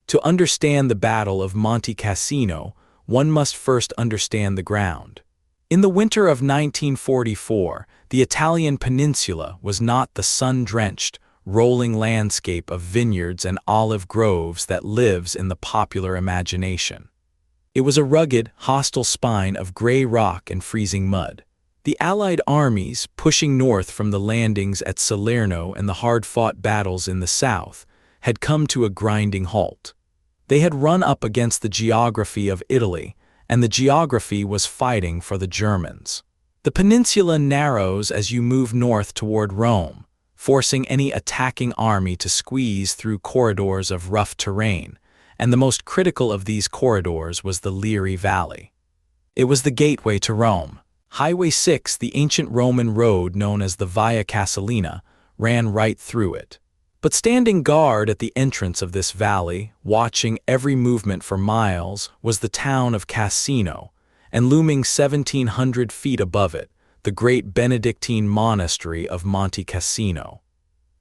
To understand the Battle of Monte Cassino, one must first understand the ground. In the winter of 1944, the Italian peninsula was not the sun-drenched, rolling landscape of vineyards and olive groves that lives in the popular imagination. It was a rugged, hostile spine of gray rock and freezing mud. The Allied armies, pushing north from the landings at Salerno and the hard-fought battles in the south, had come to a grinding halt. They had run up against the geography of Italy, and the geography was fighting for the Germans. The peninsula narrows as you move north toward Rome, forcing any attacking army to squeeze through corridors of rough terrain, and the most critical of these corridors was the Liri Valley. It was the gateway to Rome. Highway 6, the ancient Roman road known as the Via Casalina, ran right through it. But standing guard at the entrance of this valley, watching every movement for miles, was the town of Cassino, and looming 1,700 feet above it, the great Benedictine Monastery of Monte Cassino.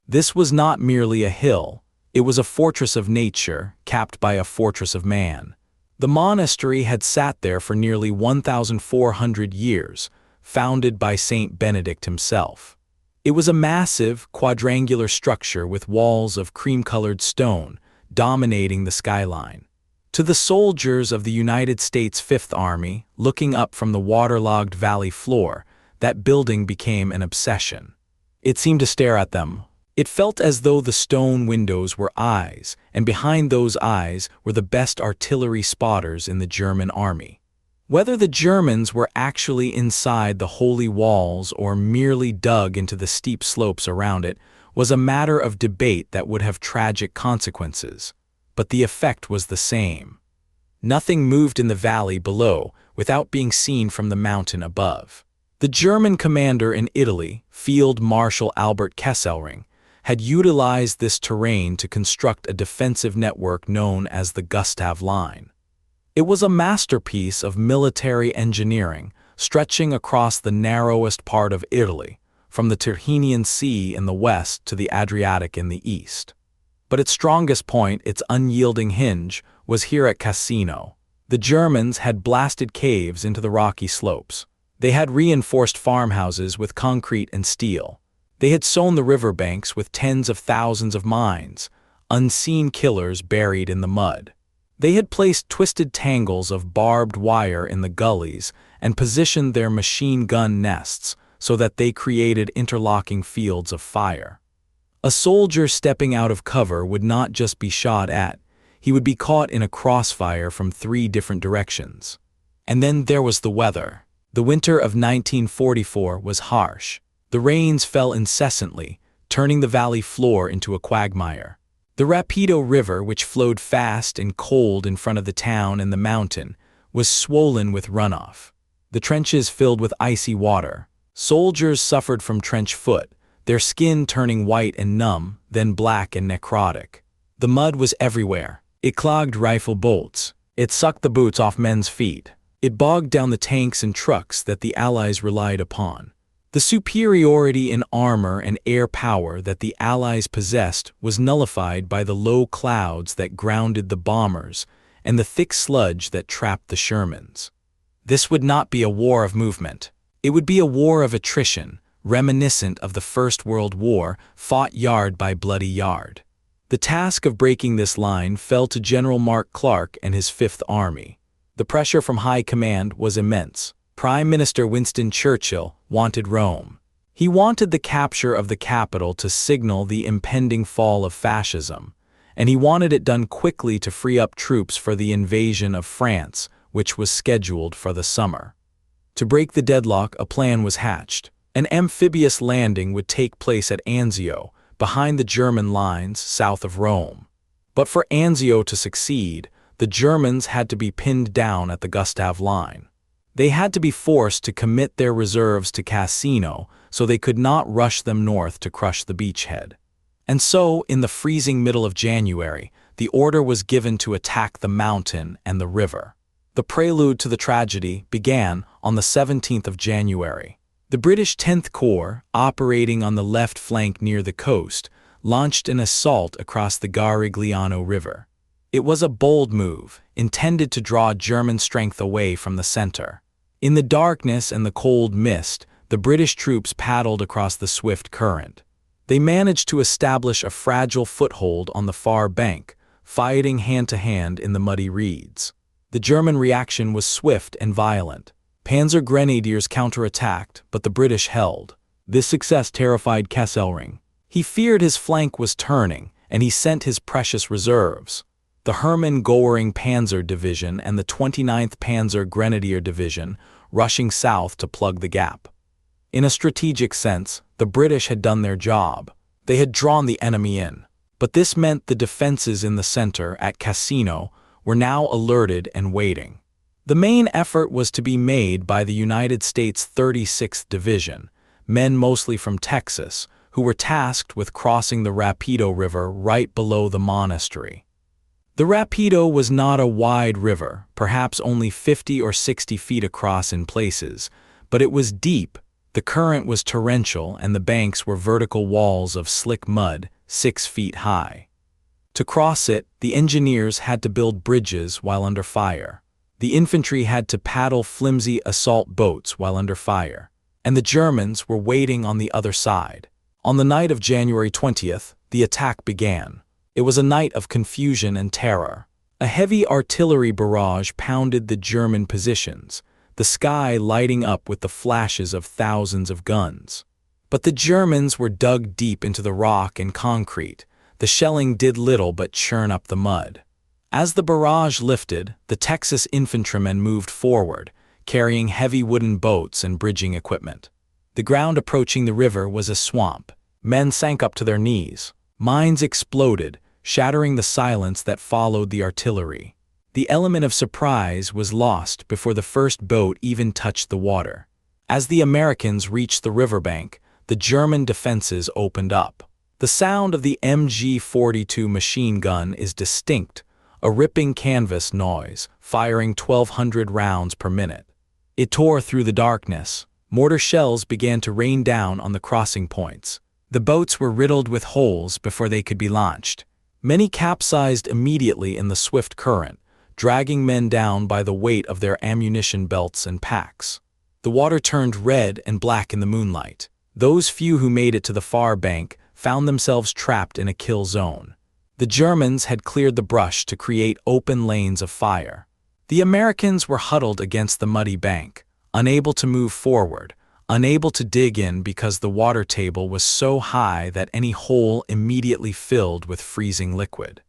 This was not merely a hill, it was a fortress of nature, capped by a fortress of man. The monastery had sat there for nearly 1,400 years, founded by Saint Benedict himself. It was a massive, quadrangular structure with walls of cream-colored stone, dominating the skyline. To the soldiers of the United States Fifth Army, looking up from the waterlogged valley floor, that building became an obsession. It seemed to stare at them. It felt as though the stone windows were eyes, and behind those eyes were the best artillery spotters in the German army. Whether the Germans were actually inside the holy walls or merely dug into the steep slopes around it was a matter of debate that would have tragic consequences, but the effect was the same. Nothing moved in the valley below without being seen from the mountain above. The German commander in Italy, Field Marshal Albert Kesselring, had utilized this terrain to construct a defensive network known as the Gustav Line. It was a masterpiece of military engineering, stretching across the narrowest part of Italy, from the Tyrrhenian Sea in the west to the Adriatic in the east. But its strongest point, its unyielding hinge, was here at Cassino. The Germans had blasted caves into the rocky slopes. They had reinforced farmhouses with concrete and steel. They had sown the riverbanks with tens of thousands of mines, unseen killers buried in the mud. They had placed twisted tangles of barbed wire in the gullies and positioned their machine gun nests so that they created interlocking fields of fire. A soldier stepping out of cover would not just be shot at, he would be caught in a crossfire from 3 different directions. And then there was the weather. The winter of 1944 was harsh. The rains fell incessantly, turning the valley floor into a quagmire. The Rapido River, which flowed fast and cold in front of the town and the mountain, was swollen with runoff. The trenches filled with icy water. Soldiers suffered from trench foot, their skin turning white and numb, then black and necrotic. The mud was everywhere. It clogged rifle bolts. It sucked the boots off men's feet. It bogged down the tanks and trucks that the Allies relied upon. The superiority in armor and air power that the Allies possessed was nullified by the low clouds that grounded the bombers and the thick sludge that trapped the Shermans. This would not be a war of movement. It would be a war of attrition, reminiscent of the First World War, fought yard by bloody yard. The task of breaking this line fell to General Mark Clark and his Fifth Army. The pressure from high command was immense. Prime Minister Winston Churchill wanted Rome. He wanted the capture of the capital to signal the impending fall of fascism, and he wanted it done quickly to free up troops for the invasion of France, which was scheduled for the summer. To break the deadlock, a plan was hatched. An amphibious landing would take place at Anzio, behind the German lines south of Rome. But for Anzio to succeed, the Germans had to be pinned down at the Gustav Line. They had to be forced to commit their reserves to Cassino so they could not rush them north to crush the beachhead. And so, in the freezing middle of January, the order was given to attack the mountain and the river. The prelude to the tragedy began on the 17th of January. The British 10th Corps, operating on the left flank near the coast, launched an assault across the Garigliano River. It was a bold move, intended to draw German strength away from the center. In the darkness and the cold mist, the British troops paddled across the swift current. They managed to establish a fragile foothold on the far bank, fighting hand-to-hand in the muddy reeds. The German reaction was swift and violent. Panzer Grenadiers counterattacked, but the British held. This success terrified Kesselring. He feared his flank was turning, and he sent his precious reserves. The Hermann Göring Panzer Division and the 29th Panzer Grenadier Division rushing south to plug the gap. In a strategic sense, the British had done their job. They had drawn the enemy in. But this meant the defenses in the center, at Cassino, were now alerted and waiting. The main effort was to be made by the United States 36th Division, men mostly from Texas, who were tasked with crossing the Rapido River right below the Monastery. The Rapido was not a wide river, perhaps only 50 or 60 feet across in places, but it was deep. The current was torrential and the banks were vertical walls of slick mud, 6 feet high. To cross it, the engineers had to build bridges while under fire. The infantry had to paddle flimsy assault boats while under fire. And the Germans were waiting on the other side. On the night of January 20th, the attack began. It was a night of confusion and terror. A heavy artillery barrage pounded the German positions, the sky lighting up with the flashes of thousands of guns. But the Germans were dug deep into the rock and concrete. The shelling did little but churn up the mud. As the barrage lifted, the Texas infantrymen moved forward, carrying heavy wooden boats and bridging equipment. The ground approaching the river was a swamp. Men sank up to their knees. Mines exploded, shattering the silence that followed the artillery. The element of surprise was lost before the first boat even touched the water. As the Americans reached the riverbank, the German defenses opened up. The sound of the MG-42 machine gun is distinct, a ripping canvas noise, firing 1,200 rounds per minute. It tore through the darkness. Mortar shells began to rain down on the crossing points. The boats were riddled with holes before they could be launched. Many capsized immediately in the swift current, dragging men down by the weight of their ammunition belts and packs. The water turned red and black in the moonlight. Those few who made it to the far bank found themselves trapped in a kill zone. The Germans had cleared the brush to create open lanes of fire. The Americans were huddled against the muddy bank, unable to move forward, unable to dig in because the water table was so high that any hole immediately filled with freezing liquid.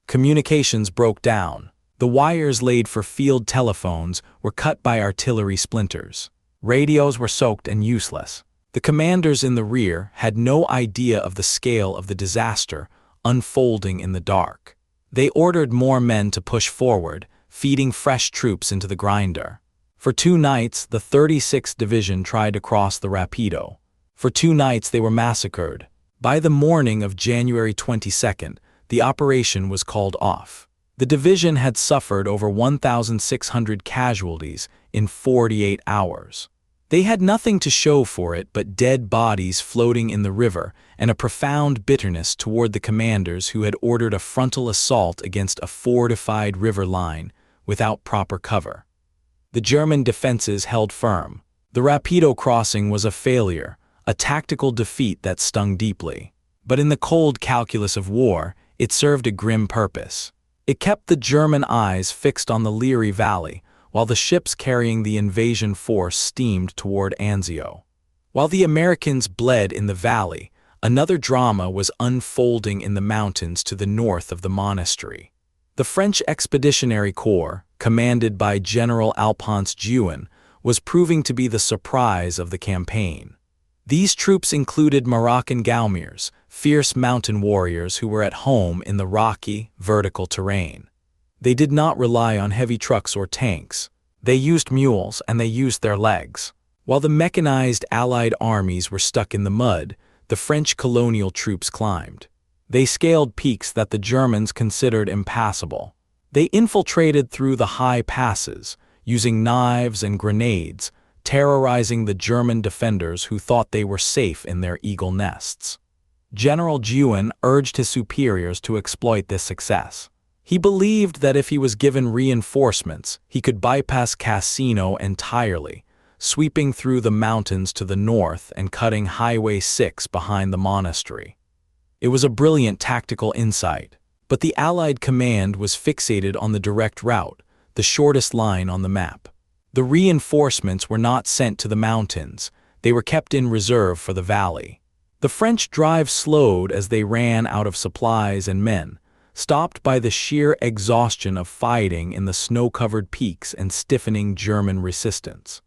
Communications broke down. The wires laid for field telephones were cut by artillery splinters. Radios were soaked and useless. The commanders in the rear had no idea of the scale of the disaster unfolding in the dark. They ordered more men to push forward, feeding fresh troops into the grinder. For 2 nights, the 36th Division tried to cross the Rapido. For 2 nights, they were massacred. By the morning of January 22nd, the operation was called off. The division had suffered over 1,600 casualties in 48 hours. They had nothing to show for it but dead bodies floating in the river and a profound bitterness toward the commanders who had ordered a frontal assault against a fortified river line without proper cover. The German defenses held firm. The Rapido crossing was a failure, a tactical defeat that stung deeply. But in the cold calculus of war, it served a grim purpose. It kept the German eyes fixed on the Liri Valley, while the ships carrying the invasion force steamed toward Anzio. While the Americans bled in the valley, another drama was unfolding in the mountains to the north of the Monastery. The French Expeditionary Corps, commanded by General Alphonse Juin, was proving to be the surprise of the campaign. These troops included Moroccan Gaumiers, fierce mountain warriors who were at home in the rocky, vertical terrain. They did not rely on heavy trucks or tanks. They used mules and they used their legs. While the mechanized Allied armies were stuck in the mud, the French colonial troops climbed. They scaled peaks that the Germans considered impassable. They infiltrated through the high passes, using knives and grenades, terrorizing the German defenders who thought they were safe in their eagle nests. General Juin urged his superiors to exploit this success. He believed that if he was given reinforcements, he could bypass Cassino entirely, sweeping through the mountains to the north and cutting Highway 6 behind the monastery. It was a brilliant tactical insight, but the Allied command was fixated on the direct route, the shortest line on the map. The reinforcements were not sent to the mountains, they were kept in reserve for the valley. The French drive slowed as they ran out of supplies and men, stopped by the sheer exhaustion of fighting in the snow-covered peaks and stiffening German resistance.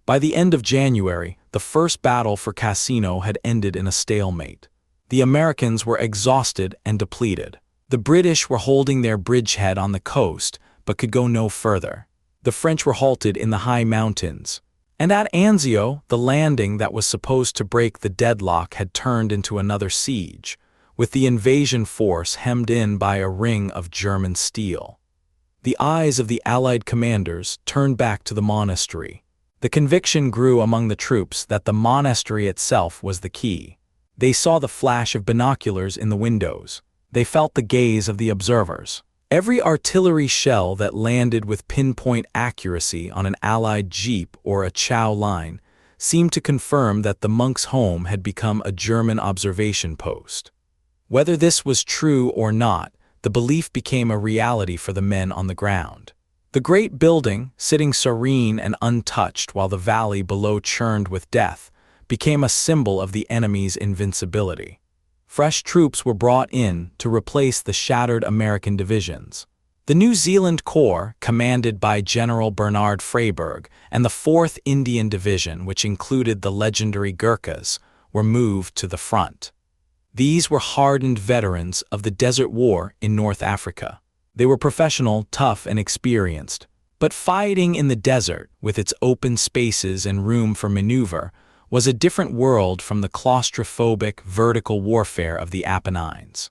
By the end of January, the first battle for Cassino had ended in a stalemate. The Americans were exhausted and depleted. The British were holding their bridgehead on the coast, but could go no further. The French were halted in the high mountains. And at Anzio, the landing that was supposed to break the deadlock had turned into another siege, with the invasion force hemmed in by a ring of German steel. The eyes of the Allied commanders turned back to the monastery. The conviction grew among the troops that the monastery itself was the key. They saw the flash of binoculars in the windows. They felt the gaze of the observers. Every artillery shell that landed with pinpoint accuracy on an Allied jeep or a chow line seemed to confirm that the monk's home had become a German observation post. Whether this was true or not, the belief became a reality for the men on the ground. The great building, sitting serene and untouched while the valley below churned with death, became a symbol of the enemy's invincibility. Fresh troops were brought in to replace the shattered American divisions. The New Zealand Corps, commanded by General Bernard Freyberg, and the 4th Indian Division, which included the legendary Gurkhas, were moved to the front. These were hardened veterans of the Desert War in North Africa. They were professional, tough, and experienced. But fighting in the desert, with its open spaces and room for maneuver, was a different world from the claustrophobic, vertical warfare of the Apennines.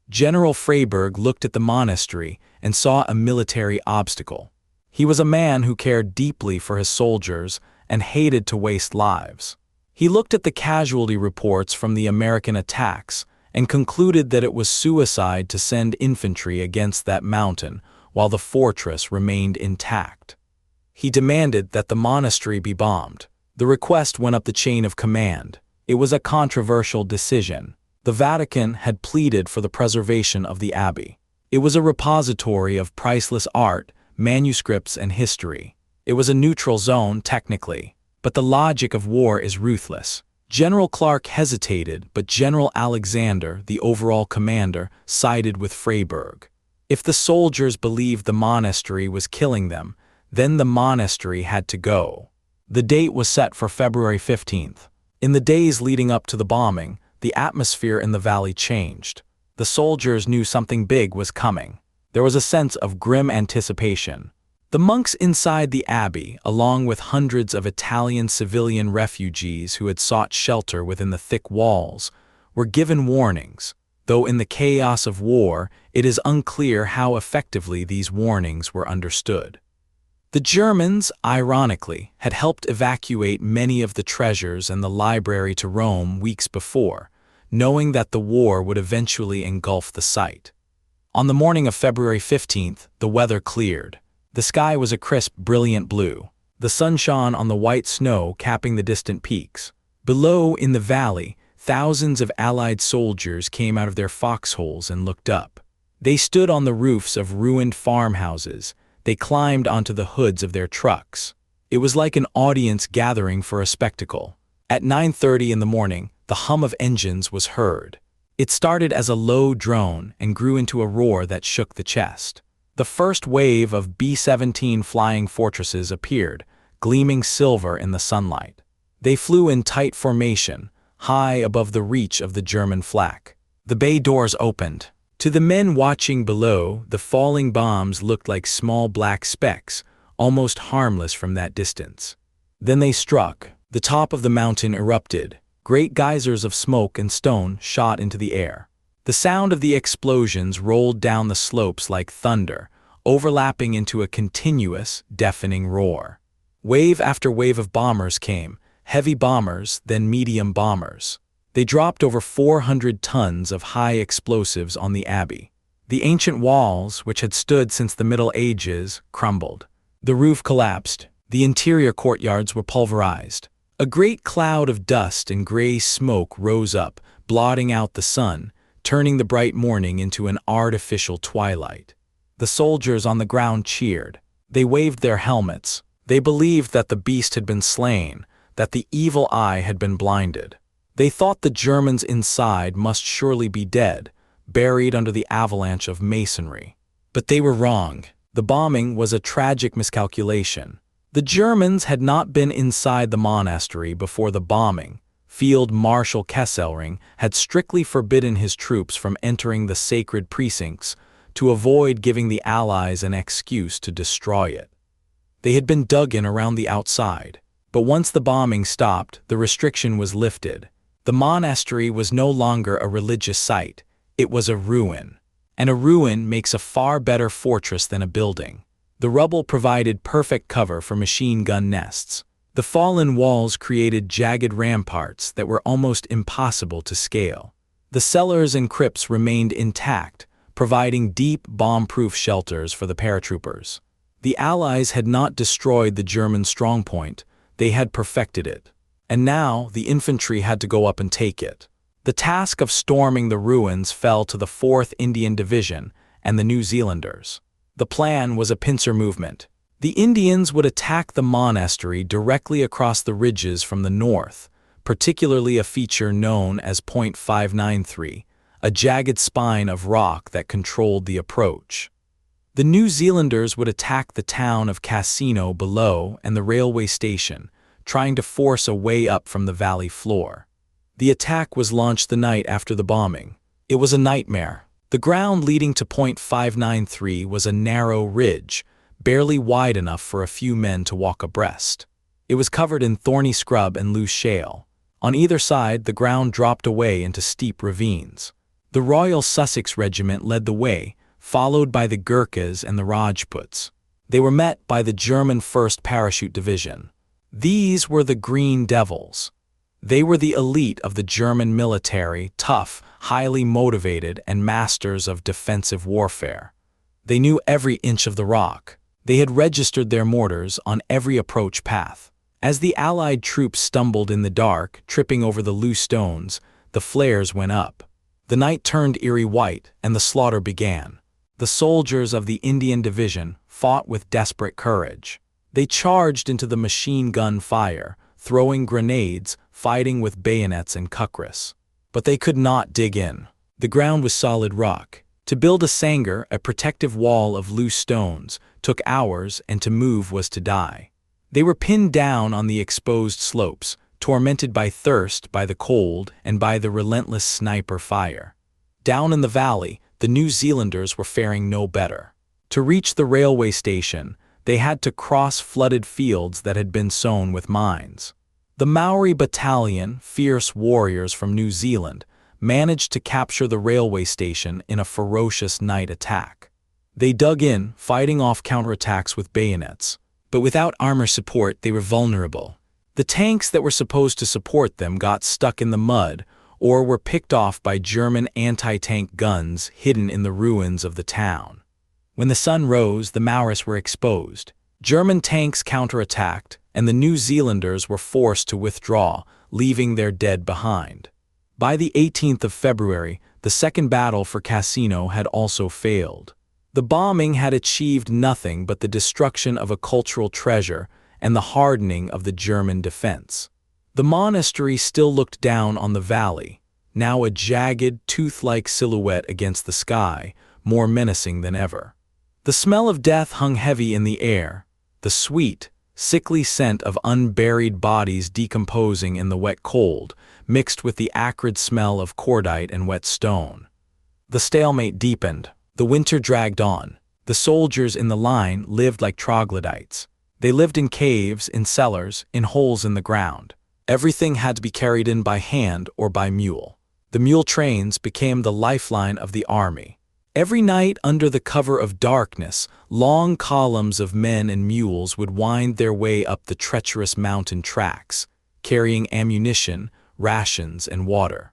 General Freyberg looked at the monastery and saw a military obstacle. He was a man who cared deeply for his soldiers and hated to waste lives. He looked at the casualty reports from the American attacks and concluded that it was suicide to send infantry against that mountain while the fortress remained intact. He demanded that the monastery be bombed. The request went up the chain of command. It was a controversial decision. The Vatican had pleaded for the preservation of the abbey. It was a repository of priceless art, manuscripts, and history. It was a neutral zone, technically, but the logic of war is ruthless. General Clark hesitated, but General Alexander, the overall commander, sided with Freyberg. If the soldiers believed the monastery was killing them, then the monastery had to go. The date was set for February 15th. In the days leading up to the bombing, the atmosphere in the valley changed. The soldiers knew something big was coming. There was a sense of grim anticipation. The monks inside the abbey, along with hundreds of Italian civilian refugees who had sought shelter within the thick walls, were given warnings, though in the chaos of war, it is unclear how effectively these warnings were understood. The Germans, ironically, had helped evacuate many of the treasures and the library to Rome weeks before, knowing that the war would eventually engulf the site. On the morning of February 15th, the weather cleared. The sky was a crisp, brilliant blue. The sun shone on the white snow capping the distant peaks. Below, in the valley, thousands of Allied soldiers came out of their foxholes and looked up. They stood on the roofs of ruined farmhouses. They climbed onto the hoods of their trucks. It was like an audience gathering for a spectacle. At 9:30 in the morning, the hum of engines was heard. It started as a low drone and grew into a roar that shook the chest. The first wave of B-17 flying fortresses appeared, gleaming silver in the sunlight. They flew in tight formation, high above the reach of the German flak. The bay doors opened. To the men watching below, the falling bombs looked like small black specks, almost harmless from that distance. Then they struck. The top of the mountain erupted. Great geysers of smoke and stone shot into the air. The sound of the explosions rolled down the slopes like thunder, overlapping into a continuous, deafening roar. Wave after wave of bombers came, heavy bombers, then medium bombers. They dropped over 400 tons of high explosives on the abbey. The ancient walls, which had stood since the Middle Ages, crumbled. The roof collapsed. The interior courtyards were pulverized. A great cloud of dust and gray smoke rose up, blotting out the sun, turning the bright morning into an artificial twilight. The soldiers on the ground cheered. They waved their helmets. They believed that the beast had been slain, that the evil eye had been blinded. They thought the Germans inside must surely be dead, buried under the avalanche of masonry. But they were wrong. The bombing was a tragic miscalculation. The Germans had not been inside the monastery before the bombing. Field Marshal Kesselring had strictly forbidden his troops from entering the sacred precincts to avoid giving the Allies an excuse to destroy it. They had been dug in around the outside. But once the bombing stopped, the restriction was lifted. The monastery was no longer a religious site. It was a ruin. And a ruin makes a far better fortress than a building. The rubble provided perfect cover for machine gun nests. The fallen walls created jagged ramparts that were almost impossible to scale. The cellars and crypts remained intact, providing deep, bomb-proof shelters for the paratroopers. The Allies had not destroyed the German strongpoint, they had perfected it. And now the infantry had to go up and take it. The task of storming the ruins fell to the 4th Indian Division and the New Zealanders. The plan was a pincer movement. The Indians would attack the monastery directly across the ridges from the north, particularly a feature known as Point 593, a jagged spine of rock that controlled the approach. The New Zealanders would attack the town of Cassino below and the railway station, trying to force a way up from the valley floor. The attack was launched the night after the bombing. It was a nightmare. The ground leading to Point 593 was a narrow ridge, barely wide enough for a few men to walk abreast. It was covered in thorny scrub and loose shale. On either side, the ground dropped away into steep ravines. The Royal Sussex Regiment led the way, followed by the Gurkhas and the Rajputs. They were met by the German 1st Parachute Division. These were the Green Devils. They were the elite of the German military, tough, highly motivated, and masters of defensive warfare. They knew every inch of the rock. They had registered their mortars on every approach path. As the Allied troops stumbled in the dark, tripping over the loose stones, the flares went up. The night turned eerie white, and the slaughter began. The soldiers of the Indian Division fought with desperate courage. They charged into the machine gun fire, throwing grenades, fighting with bayonets and kukris. But they could not dig in. The ground was solid rock. To build a sangar, a protective wall of loose stones, took hours, and to move was to die. They were pinned down on the exposed slopes, tormented by thirst, by the cold, and by the relentless sniper fire. Down in the valley, the New Zealanders were faring no better. To reach the railway station, they had to cross flooded fields that had been sown with mines. The Maori Battalion, fierce warriors from New Zealand, managed to capture the railway station in a ferocious night attack. They dug in, fighting off counterattacks with bayonets. But without armor support, they were vulnerable. The tanks that were supposed to support them got stuck in the mud or were picked off by German anti-tank guns hidden in the ruins of the town. When the sun rose, the Maoris were exposed. German tanks counterattacked, and the New Zealanders were forced to withdraw, leaving their dead behind. By the 18th of February, the second battle for Cassino had also failed. The bombing had achieved nothing but the destruction of a cultural treasure and the hardening of the German defense. The monastery still looked down on the valley, now a jagged, tooth-like silhouette against the sky, more menacing than ever. The smell of death hung heavy in the air, the sweet, sickly scent of unburied bodies decomposing in the wet cold, mixed with the acrid smell of cordite and wet stone. The stalemate deepened. The winter dragged on. The soldiers in the line lived like troglodytes. They lived in caves, in cellars, in holes in the ground. Everything had to be carried in by hand or by mule. The mule trains became the lifeline of the army. Every night, under the cover of darkness, long columns of men and mules would wind their way up the treacherous mountain tracks, carrying ammunition, rations, and water.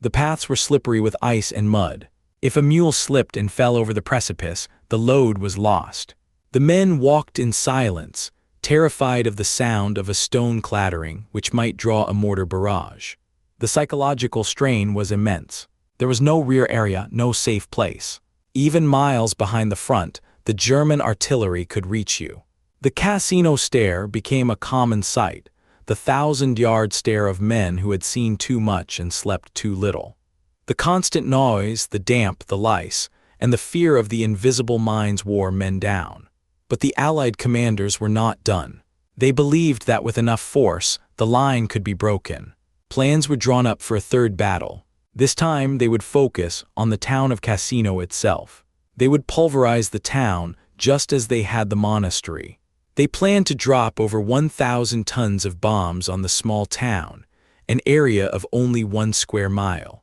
The paths were slippery with ice and mud. If a mule slipped and fell over the precipice, the load was lost. The men walked in silence, terrified of the sound of a stone clattering which might draw a mortar barrage. The psychological strain was immense. There was no rear area, no safe place. Even miles behind the front, the German artillery could reach you. The Cassino stare became a common sight, the 1,000-yard stare of men who had seen too much and slept too little. The constant noise, the damp, the lice, and the fear of the invisible mines wore men down. But the Allied commanders were not done. They believed that with enough force, the line could be broken. Plans were drawn up for a third battle. This time they would focus on the town of Cassino itself. They would pulverize the town just as they had the monastery. They planned to drop over 1,000 tons of bombs on the small town, an area of only 1 square mile.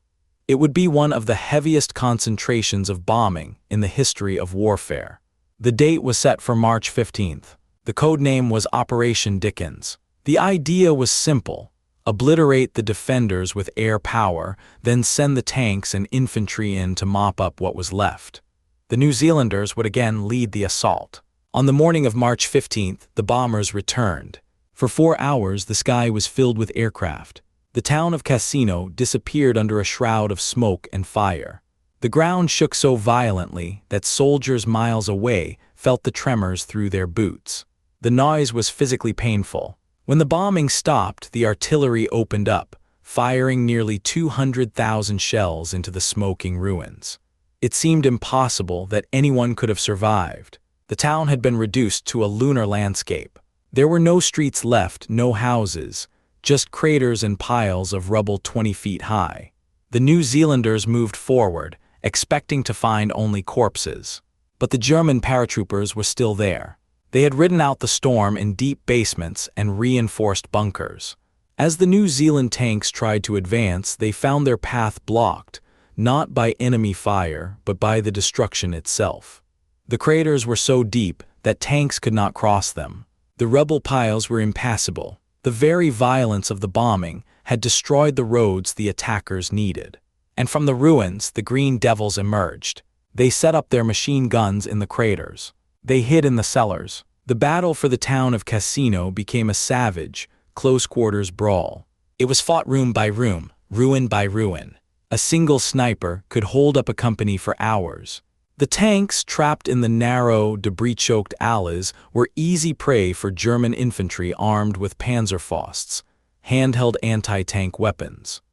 It would be one of the heaviest concentrations of bombing in the history of warfare. The date was set for March 15th. The code name was Operation Dickens. The idea was simple: obliterate the defenders with air power, then send the tanks and infantry in to mop up what was left. The New Zealanders would again lead the assault. On the morning of March 15th, the bombers returned. For 4 hours, the sky was filled with aircraft. The town of Cassino disappeared under a shroud of smoke and fire. The ground shook so violently that soldiers miles away felt the tremors through their boots. The noise was physically painful. When the bombing stopped, the artillery opened up, firing nearly 200,000 shells into the smoking ruins. It seemed impossible that anyone could have survived. The town had been reduced to a lunar landscape. There were no streets left, no houses, just craters and piles of rubble 20 feet high. The New Zealanders moved forward, expecting to find only corpses. But the German paratroopers were still there. They had ridden out the storm in deep basements and reinforced bunkers. As the New Zealand tanks tried to advance, they found their path blocked, not by enemy fire, but by the destruction itself. The craters were so deep that tanks could not cross them. The rubble piles were impassable. The very violence of the bombing had destroyed the roads the attackers needed. And from the ruins, the Green Devils emerged. They set up their machine guns in the craters. They hid in the cellars. The battle for the town of Cassino became a savage, close-quarters brawl. It was fought room by room, ruin by ruin. A single sniper could hold up a company for hours. The tanks, trapped in the narrow, debris-choked alleys, were easy prey for German infantry armed with Panzerfausts, handheld anti-tank weapons.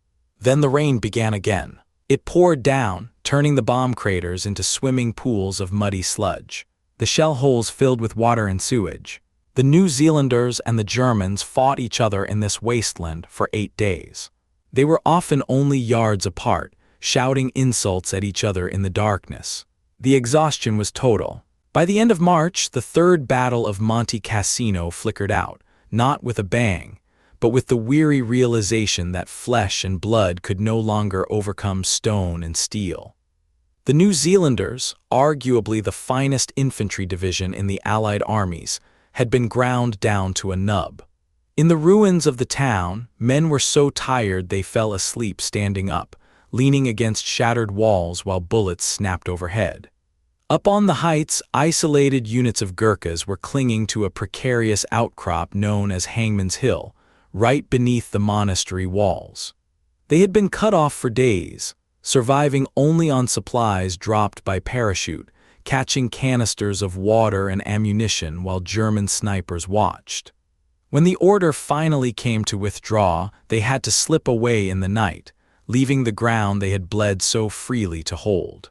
Then the rain began again. It poured down, turning the bomb craters into swimming pools of muddy sludge. The shell holes filled with water and sewage. The New Zealanders and the Germans fought each other in this wasteland for 8 days. They were often only yards apart, shouting insults at each other in the darkness. The exhaustion was total. By the end of March, the third Battle of Monte Cassino flickered out, not with a bang, but with the weary realization that flesh and blood could no longer overcome stone and steel. The New Zealanders, arguably the finest infantry division in the Allied armies, had been ground down to a nub. In the ruins of the town, men were so tired they fell asleep standing up, leaning against shattered walls while bullets snapped overhead. Up on the heights, isolated units of Gurkhas were clinging to a precarious outcrop known as Hangman's Hill, right beneath the monastery walls. They had been cut off for days, surviving only on supplies dropped by parachute, catching canisters of water and ammunition while German snipers watched. When the order finally came to withdraw, they had to slip away in the night, leaving the ground they had bled so freely to hold.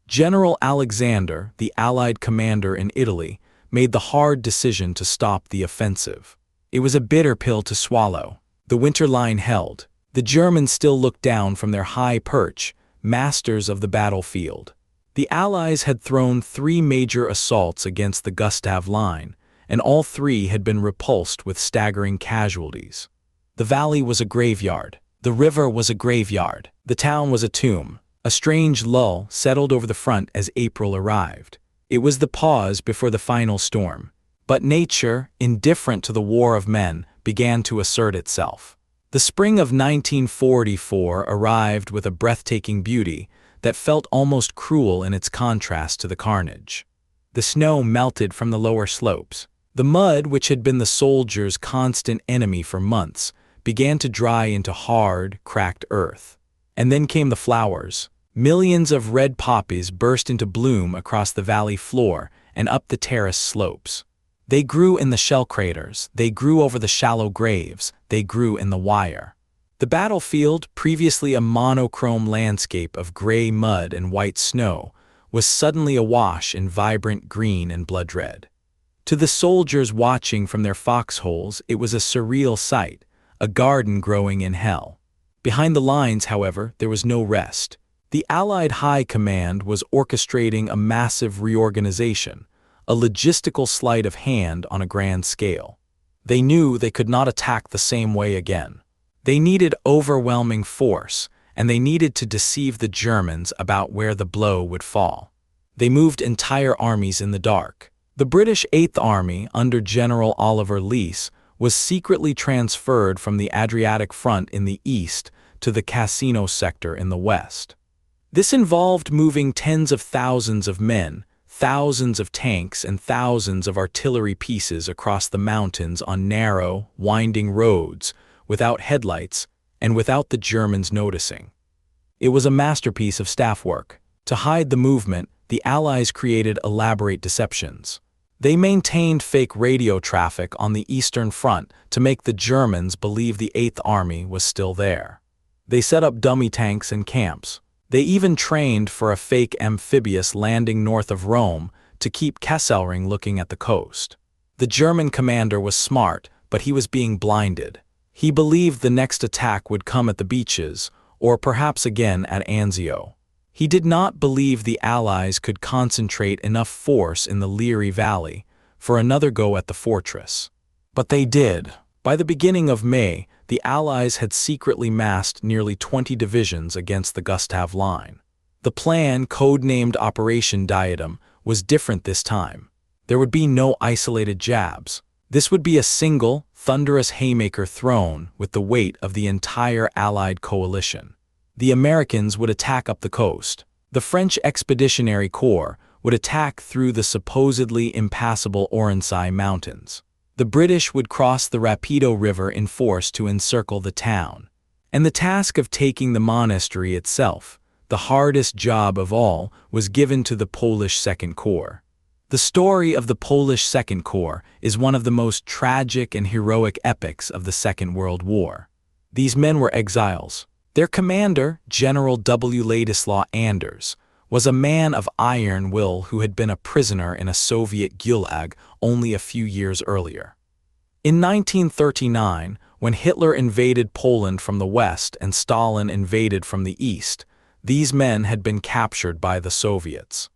General Alexander, the Allied commander in Italy, made the hard decision to stop the offensive. It was a bitter pill to swallow. The winter line held. The Germans still looked down from their high perch, masters of the battlefield. The Allies had thrown 3 major assaults against the Gustav Line, and all 3 had been repulsed with staggering casualties. The valley was a graveyard. The river was a graveyard. The town was a tomb. A strange lull settled over the front as April arrived. It was the pause before the final storm. But nature, indifferent to the war of men, began to assert itself. The spring of 1944 arrived with a breathtaking beauty, that felt almost cruel in its contrast to the carnage. The snow melted from the lower slopes. The mud, which had been the soldiers' constant enemy for months, began to dry into hard, cracked earth. And then came the flowers. Millions of red poppies burst into bloom across the valley floor and up the terrace slopes. They grew in the shell craters, they grew over the shallow graves, they grew in the wire. The battlefield, previously a monochrome landscape of gray mud and white snow, was suddenly awash in vibrant green and blood red. To the soldiers watching from their foxholes, it was a surreal sight, a garden growing in hell. Behind the lines, however, there was no rest. The Allied High Command was orchestrating a massive reorganization, a logistical sleight of hand on a grand scale. They knew they could not attack the same way again. They needed overwhelming force, and they needed to deceive the Germans about where the blow would fall. They moved entire armies in the dark. The British Eighth Army, under General Oliver Leese, was secretly transferred from the Adriatic Front in the east to the Cassino sector in the west. This involved moving tens of thousands of men, thousands of tanks, and thousands of artillery pieces across the mountains on narrow, winding roads, without headlights, and without the Germans noticing. It was a masterpiece of staff work. To hide the movement, the Allies created elaborate deceptions. They maintained fake radio traffic on the Eastern Front to make the Germans believe the Eighth Army was still there. They set up dummy tanks and camps. They even trained for a fake amphibious landing north of Rome to keep Kesselring looking at the coast. The German commander was smart, but he was being blinded. He believed the next attack would come at the beaches, or perhaps again at Anzio. He did not believe the Allies could concentrate enough force in the Liri Valley for another go at the fortress. But they did. By the beginning of May, the Allies had secretly massed nearly 20 divisions against the Gustav Line. The plan, codenamed Operation Diadem, was different this time. There would be no isolated jabs. This would be a single, thunderous haymaker thrown with the weight of the entire Allied coalition. The Americans would attack up the coast. The French Expeditionary Corps would attack through the supposedly impassable Orensay Mountains. The British would cross the Rapido River in force to encircle the town. And the task of taking the monastery itself, the hardest job of all, was given to the Polish Second Corps. The story of the Polish Second Corps is one of the most tragic and heroic epics of the Second World War. These men were exiles. Their commander, General W. Ladislaw Anders, was a man of iron will who had been a prisoner in a Soviet gulag only a few years earlier. In 1939, when Hitler invaded Poland from the west and Stalin invaded from the east, these men had been captured by the Soviets.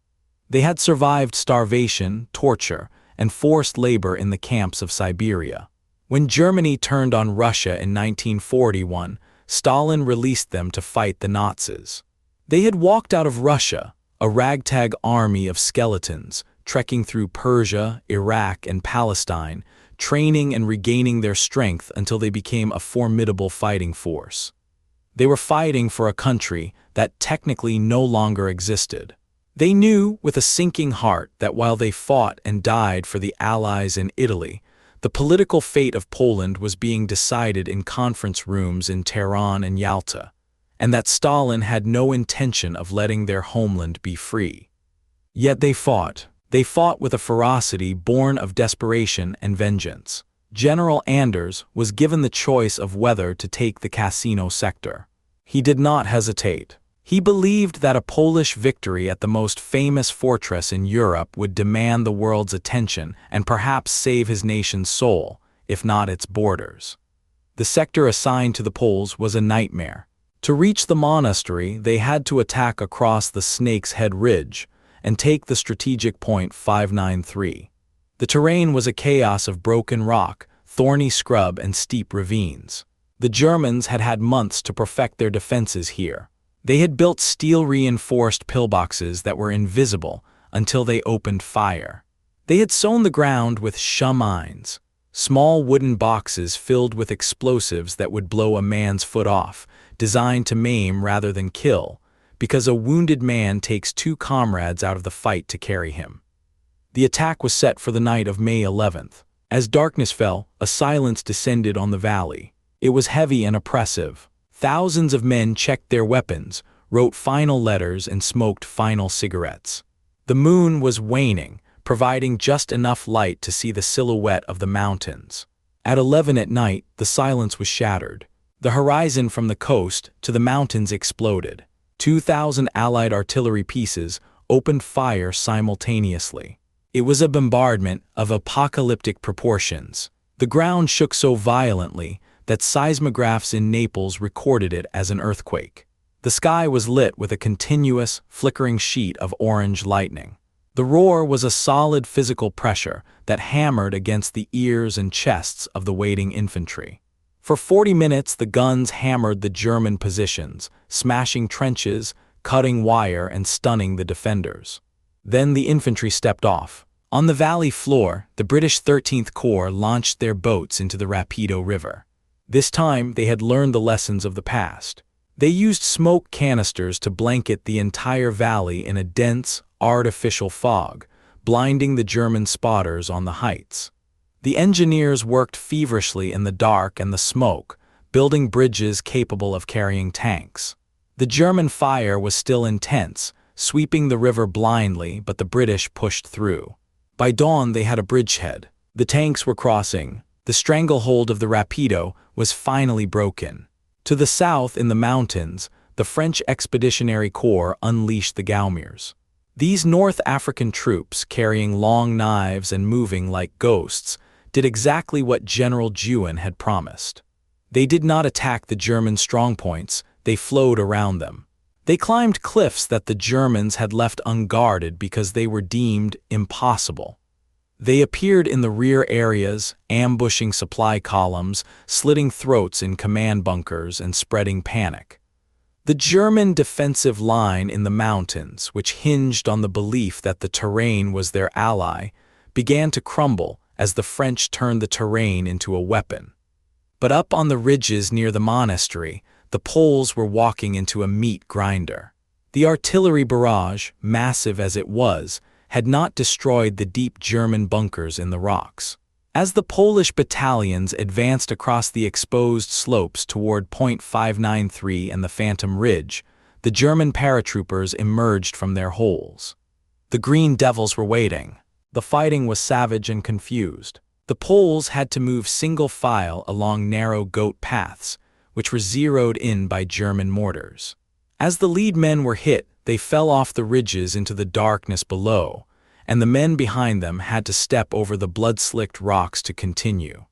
They had survived starvation, torture, and forced labor in the camps of Siberia. When Germany turned on Russia in 1941, Stalin released them to fight the Nazis. They had walked out of Russia, a ragtag army of skeletons, trekking through Persia, Iraq, and Palestine, training and regaining their strength until they became a formidable fighting force. They were fighting for a country that technically no longer existed. They knew with a sinking heart that while they fought and died for the Allies in Italy, the political fate of Poland was being decided in conference rooms in Tehran and Yalta, and that Stalin had no intention of letting their homeland be free. Yet they fought. They fought with a ferocity born of desperation and vengeance. General Anders was given the choice of whether to take the Cassino sector. He did not hesitate. He believed that a Polish victory at the most famous fortress in Europe would demand the world's attention and perhaps save his nation's soul, if not its borders. The sector assigned to the Poles was a nightmare. To reach the monastery, they had to attack across the Snake's Head Ridge and take the strategic point 593. The terrain was a chaos of broken rock, thorny scrub, and steep ravines. The Germans had had months to perfect their defenses here. They had built steel-reinforced pillboxes that were invisible until they opened fire. They had sown the ground with mines, small wooden boxes filled with explosives that would blow a man's foot off, designed to maim rather than kill, because a wounded man takes two comrades out of the fight to carry him. The attack was set for the night of May 11th. As darkness fell, a silence descended on the valley. It was heavy and oppressive. Thousands of men checked their weapons, wrote final letters, and smoked final cigarettes. The moon was waning, providing just enough light to see the silhouette of the mountains. At 11 at night, the silence was shattered. The horizon from the coast to the mountains exploded. 2,000 Allied artillery pieces opened fire simultaneously. It was a bombardment of apocalyptic proportions. The ground shook so violently that seismographs in Naples recorded it as an earthquake. The sky was lit with a continuous, flickering sheet of orange lightning. The roar was a solid physical pressure that hammered against the ears and chests of the waiting infantry. For 40 minutes, the guns hammered the German positions, smashing trenches, cutting wire, and stunning the defenders. Then the infantry stepped off. On the valley floor, the British 13th Corps launched their boats into the Rapido River. This time, they had learned the lessons of the past. They used smoke canisters to blanket the entire valley in a dense, artificial fog, blinding the German spotters on the heights. The engineers worked feverishly in the dark and the smoke, building bridges capable of carrying tanks. The German fire was still intense, sweeping the river blindly, but the British pushed through. By dawn, they had a bridgehead. The tanks were crossing. The stranglehold of the Rapido was finally broken. To the south, in the mountains, the French Expeditionary Corps unleashed the Gaumiers. These North African troops, carrying long knives and moving like ghosts, did exactly what General Juin had promised. They did not attack the German strongpoints, they flowed around them. They climbed cliffs that the Germans had left unguarded because they were deemed impossible. They appeared in the rear areas, ambushing supply columns, slitting throats in command bunkers, and spreading panic. The German defensive line in the mountains, which hinged on the belief that the terrain was their ally, began to crumble as the French turned the terrain into a weapon. But up on the ridges near the monastery, the Poles were walking into a meat grinder. The artillery barrage, massive as it was, had not destroyed the deep German bunkers in the rocks. As the Polish battalions advanced across the exposed slopes toward Point 593 and the Phantom Ridge, the German paratroopers emerged from their holes. The Green Devils were waiting. The fighting was savage and confused. The Poles had to move single file along narrow goat paths, which were zeroed in by German mortars. As the lead men were hit, they fell off the ridges into the darkness below, and the men behind them had to step over the blood-slicked rocks to continue.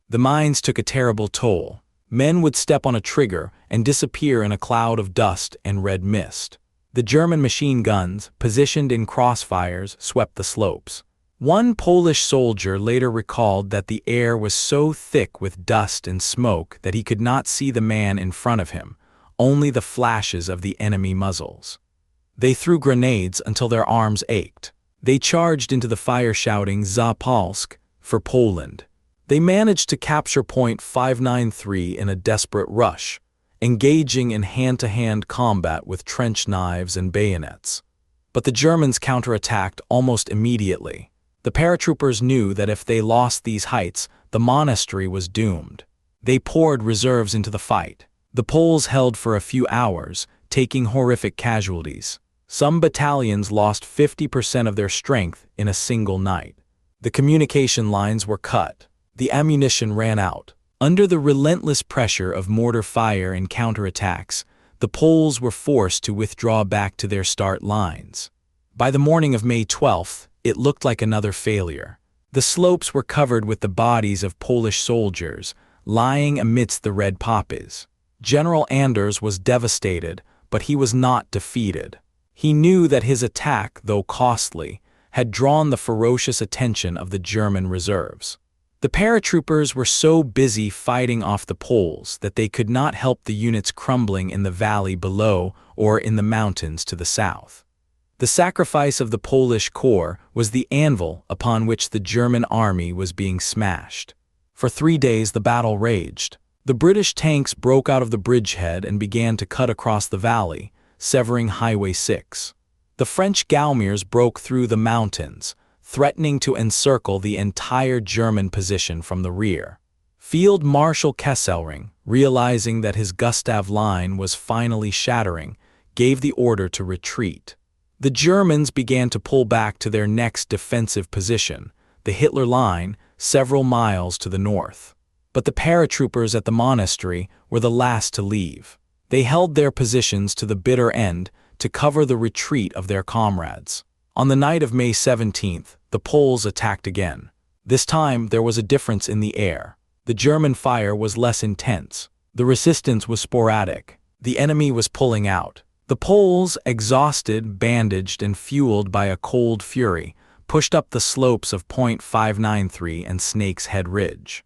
The mines took a terrible toll. Men would step on a trigger and disappear in a cloud of dust and red mist. The German machine guns, positioned in crossfires, swept the slopes. One Polish soldier later recalled that the air was so thick with dust and smoke that he could not see the man in front of him, only the flashes of the enemy muzzles. They threw grenades until their arms ached. They charged into the fire shouting "Za Polsk" for Poland. They managed to capture Point 593 in a desperate rush, engaging in hand-to-hand combat with trench knives and bayonets. But the Germans counterattacked almost immediately. The paratroopers knew that if they lost these heights, the monastery was doomed. They poured reserves into the fight. The Poles held for a few hours, taking horrific casualties. Some battalions lost 50% of their strength in a single night. The communication lines were cut. The ammunition ran out. Under the relentless pressure of mortar fire and counterattacks, the Poles were forced to withdraw back to their start lines. By the morning of May 12th, it looked like another failure. The slopes were covered with the bodies of Polish soldiers, lying amidst the red poppies. General Anders was devastated, but he was not defeated. He knew that his attack, though costly, had drawn the ferocious attention of the German reserves. The paratroopers were so busy fighting off the Poles that they could not help the units crumbling in the valley below or in the mountains to the south. The sacrifice of the Polish corps was the anvil upon which the German army was being smashed. For 3 days the battle raged. The British tanks broke out of the bridgehead and began to cut across the valley, severing Highway 6. The French Gaumiers broke through the mountains, threatening to encircle the entire German position from the rear. Field Marshal Kesselring, realizing that his Gustav Line was finally shattering, gave the order to retreat. The Germans began to pull back to their next defensive position, the Hitler Line, several miles to the north. But the paratroopers at the Monastery were the last to leave. They held their positions to the bitter end to cover the retreat of their comrades. On the night of May 17th, the Poles attacked again. This time there was a difference in the air. The German fire was less intense. The resistance was sporadic. The enemy was pulling out. The Poles, exhausted, bandaged, and fueled by a cold fury, pushed up the slopes of Point 593 and Snake's Head Ridge.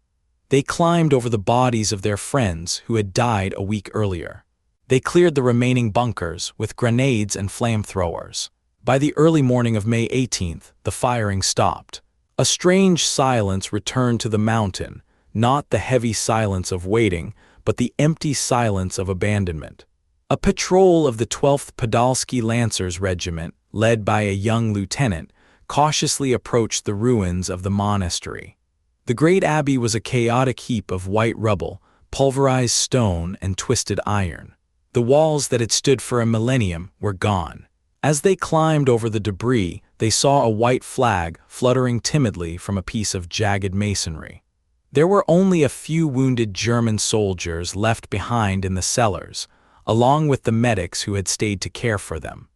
They climbed over the bodies of their friends who had died a week earlier. They cleared the remaining bunkers with grenades and flamethrowers. By the early morning of May 18th, the firing stopped. A strange silence returned to the mountain, not the heavy silence of waiting, but the empty silence of abandonment. A patrol of the 12th Podolsky Lancers Regiment, led by a young lieutenant, cautiously approached the ruins of the monastery. The great abbey was a chaotic heap of white rubble, pulverized stone, and twisted iron. The walls that had stood for a millennium were gone. As they climbed over the debris, they saw a white flag fluttering timidly from a piece of jagged masonry. There were only a few wounded German soldiers left behind in the cellars, along with the medics who had stayed to care for them.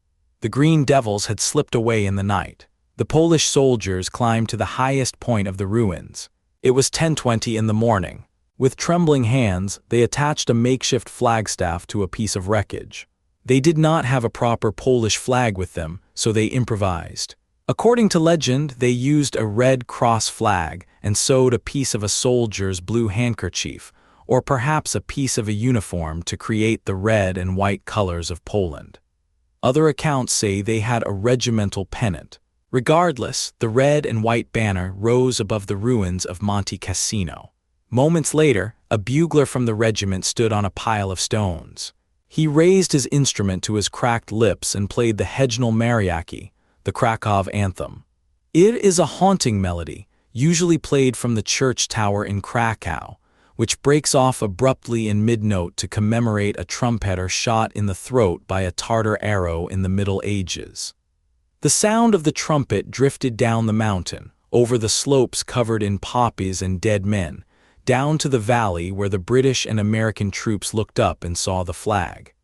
The Green Devils had slipped away in the night. The Polish soldiers climbed to the highest point of the ruins. It was 10:20 in the morning. With trembling hands, they attached a makeshift flagstaff to a piece of wreckage. They did not have a proper Polish flag with them, so they improvised. According to legend, they used a Red Cross flag and sewed a piece of a soldier's blue handkerchief, or perhaps a piece of a uniform to create the red and white colors of Poland. Other accounts say they had a regimental pennant. Regardless, the red and white banner rose above the ruins of Monte Cassino. Moments later, a bugler from the regiment stood on a pile of stones. He raised his instrument to his cracked lips and played the Hejnal Mariaki, the Krakow anthem. It is a haunting melody, usually played from the church tower in Krakow, which breaks off abruptly in mid-note to commemorate a trumpeter shot in the throat by a Tartar arrow in the Middle Ages. The sound of the trumpet drifted down the mountain, over the slopes covered in poppies and dead men, down to the valley where the British and American troops looked up and saw the flag.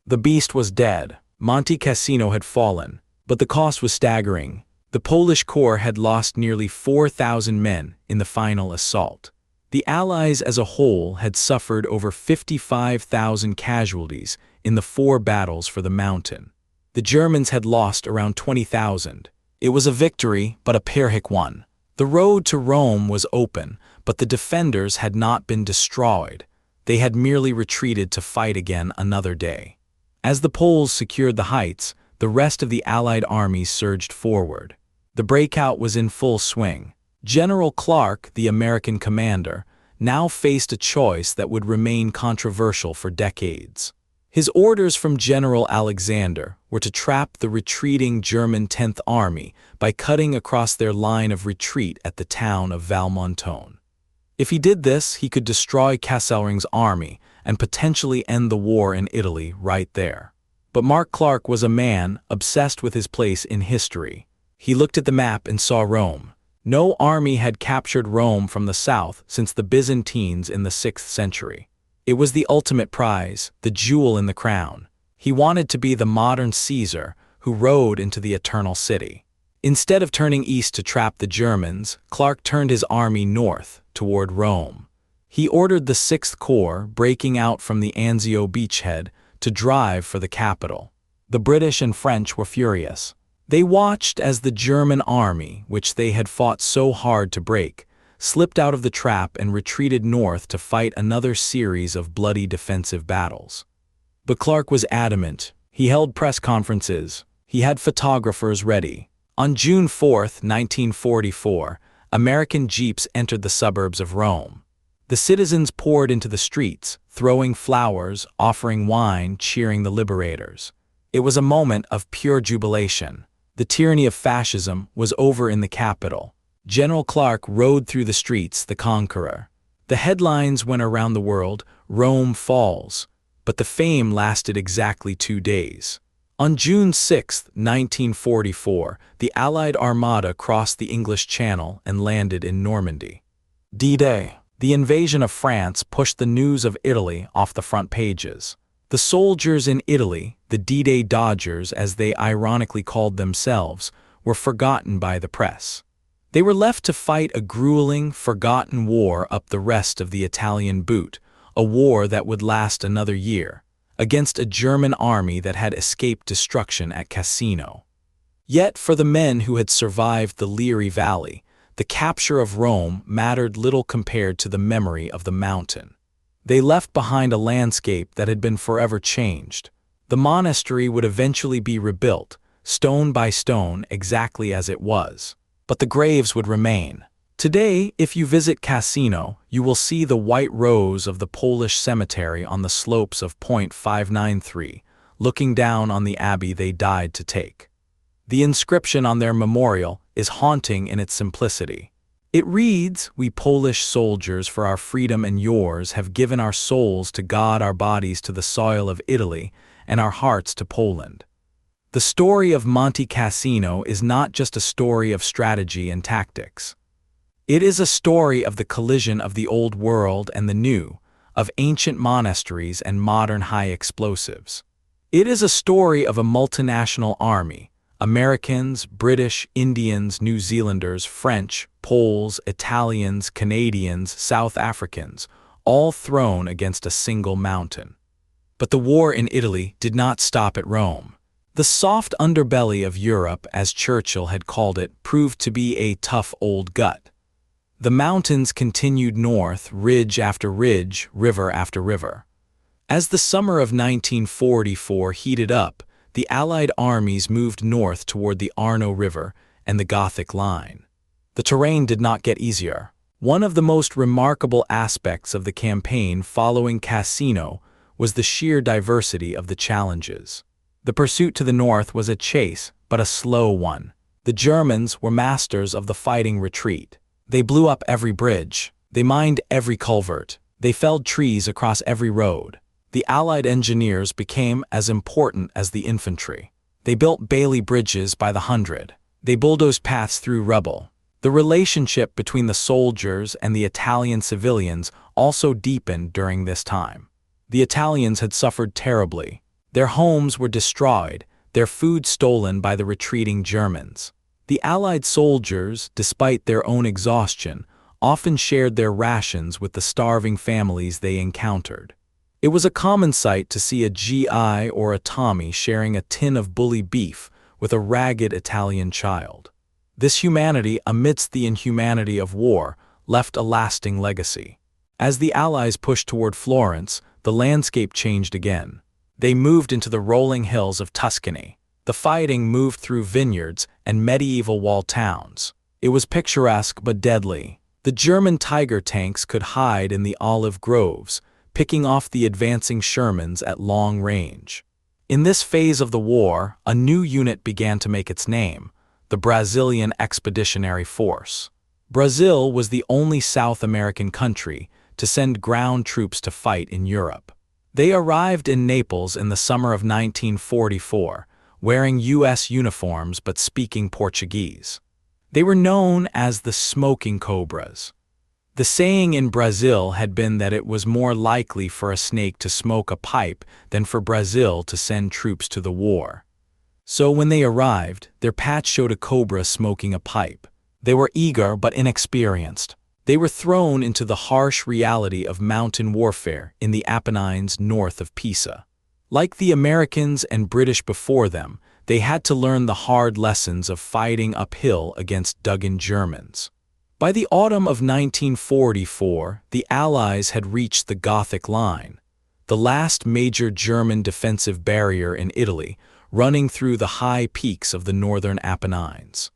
The beast was dead. Monte Cassino had fallen, but the cost was staggering. The Polish Corps had lost nearly 4,000 men in the final assault. The Allies as a whole had suffered over 55,000 casualties in the 4 battles for the mountain. The Germans had lost around 20,000. It was a victory, but a Pyrrhic one. The road to Rome was open, but the defenders had not been destroyed. They had merely retreated to fight again another day. As the Poles secured the heights, the rest of the Allied armies surged forward. The breakout was in full swing. General Clark, the American commander, now faced a choice that would remain controversial for decades. His orders from General Alexander were to trap the retreating German 10th Army by cutting across their line of retreat at the town of Valmontone. If he did this, he could destroy Kesselring's army and potentially end the war in Italy right there. But Mark Clark was a man obsessed with his place in history. He looked at the map and saw Rome. No army had captured Rome from the south since the Byzantines in the 6th century. It was the ultimate prize, the jewel in the crown. He wanted to be the modern Caesar who rode into the eternal city. Instead of turning east to trap the Germans, Clark turned his army north, toward Rome. He ordered the 6th Corps, breaking out from the Anzio beachhead, to drive for the capital. The British and French were furious. They watched as the German army, which they had fought so hard to break, slipped out of the trap and retreated north to fight another series of bloody defensive battles. But Clark was adamant. He held press conferences. He had photographers ready. On June 4, 1944, American jeeps entered the suburbs of Rome. The citizens poured into the streets, throwing flowers, offering wine, cheering the liberators. It was a moment of pure jubilation. The tyranny of fascism was over in the capital. General Clark rode through the streets, the conqueror. The headlines went around the world, "Rome falls," but the fame lasted exactly 2 days. On June 6, 1944, the Allied Armada crossed the English Channel and landed in Normandy. D-Day. The invasion of France pushed the news of Italy off the front pages. The soldiers in Italy, the D-Day Dodgers as they ironically called themselves, were forgotten by the press. They were left to fight a grueling, forgotten war up the rest of the Italian boot, a war that would last another year, against a German army that had escaped destruction at Cassino. Yet for the men who had survived the Liri Valley, the capture of Rome mattered little compared to the memory of the mountain. They left behind a landscape that had been forever changed. The monastery would eventually be rebuilt, stone by stone, exactly as it was. But the graves would remain. Today, if you visit Cassino, you will see the white rows of the Polish cemetery on the slopes of Point 593, looking down on the abbey they died to take. The inscription on their memorial is haunting in its simplicity. It reads, "We Polish soldiers for our freedom and yours have given our souls to God, our bodies to the soil of Italy, and our hearts to Poland." The story of Monte Cassino is not just a story of strategy and tactics. It is a story of the collision of the old world and the new, of ancient monasteries and modern high explosives. It is a story of a multinational army, Americans, British, Indians, New Zealanders, French, Poles, Italians, Canadians, South Africans, all thrown against a single mountain. But the war in Italy did not stop at Rome. The soft underbelly of Europe, as Churchill had called it, proved to be a tough old gut. The mountains continued north, ridge after ridge, river after river. As the summer of 1944 heated up, the Allied armies moved north toward the Arno River and the Gothic Line. The terrain did not get easier. One of the most remarkable aspects of the campaign following Cassino was the sheer diversity of the challenges. The pursuit to the north was a chase, but a slow one. The Germans were masters of the fighting retreat. They blew up every bridge. They mined every culvert. They felled trees across every road. The Allied engineers became as important as the infantry. They built Bailey bridges by the hundred. They bulldozed paths through rubble. The relationship between the soldiers and the Italian civilians also deepened during this time. The Italians had suffered terribly. Their homes were destroyed, their food stolen by the retreating Germans. The Allied soldiers, despite their own exhaustion, often shared their rations with the starving families they encountered. It was a common sight to see a GI or a Tommy sharing a tin of bully beef with a ragged Italian child. This humanity amidst the inhumanity of war left a lasting legacy. As the Allies pushed toward Florence, the landscape changed again. They moved into the rolling hills of Tuscany. The fighting moved through vineyards and medieval walled towns. It was picturesque but deadly. The German Tiger tanks could hide in the olive groves, picking off the advancing Shermans at long range. In this phase of the war, a new unit began to make its name, the Brazilian Expeditionary Force. Brazil was the only South American country to send ground troops to fight in Europe. They arrived in Naples in the summer of 1944, wearing U.S. uniforms but speaking Portuguese. They were known as the Smoking Cobras. The saying in Brazil had been that it was more likely for a snake to smoke a pipe than for Brazil to send troops to the war. So when they arrived, their patch showed a cobra smoking a pipe. They were eager but inexperienced. They were thrown into the harsh reality of mountain warfare in the Apennines north of Pisa. Like the Americans and British before them, they had to learn the hard lessons of fighting uphill against dug-in Germans. By the autumn of 1944, the Allies had reached the Gothic Line, the last major German defensive barrier in Italy, running through the high peaks of the northern Apennines.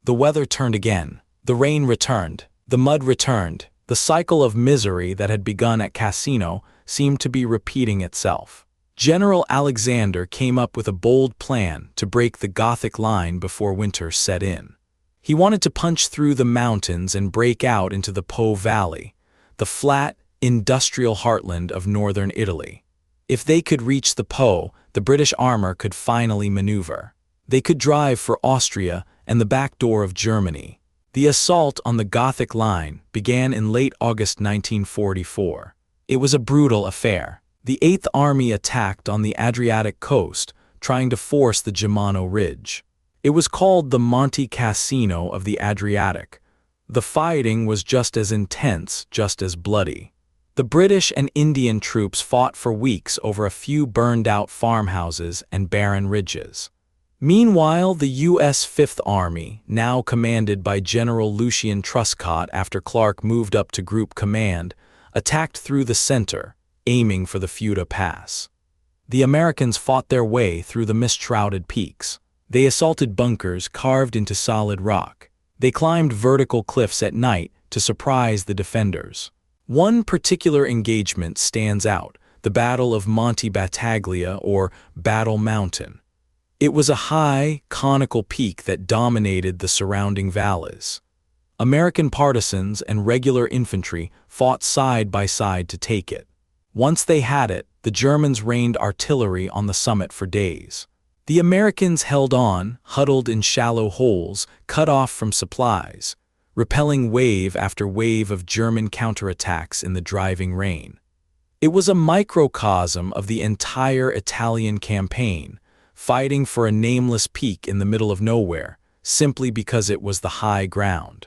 The weather turned again. The rain returned. The mud returned. The cycle of misery that had begun at Cassino seemed to be repeating itself. General Alexander came up with a bold plan to break the Gothic line before winter set in. He wanted to punch through the mountains and break out into the Po Valley, the flat, industrial heartland of northern Italy. If they could reach the Po, the British armor could finally maneuver. They could drive for Austria and the back door of Germany. The assault on the Gothic line began in late August 1944. It was a brutal affair. The Eighth Army attacked on the Adriatic coast, trying to force the Germano Ridge. It was called the Monte Cassino of the Adriatic. The fighting was just as intense, just as bloody. The British and Indian troops fought for weeks over a few burned-out farmhouses and barren ridges. Meanwhile, the U.S. Fifth Army, now commanded by General Lucien Truscott after Clark moved up to Group Command, attacked through the center, aiming for the Fuda Pass. The Americans fought their way through the mist-shrouded peaks. They assaulted bunkers carved into solid rock. They climbed vertical cliffs at night to surprise the defenders. One particular engagement stands out, the Battle of Monte Battaglia, or Battle Mountain. It was a high, conical peak that dominated the surrounding valleys. American partisans and regular infantry fought side by side to take it. Once they had it, the Germans rained artillery on the summit for days. The Americans held on, huddled in shallow holes, cut off from supplies, repelling wave after wave of German counterattacks in the driving rain. It was a microcosm of the entire Italian campaign, fighting for a nameless peak in the middle of nowhere, simply because it was the high ground.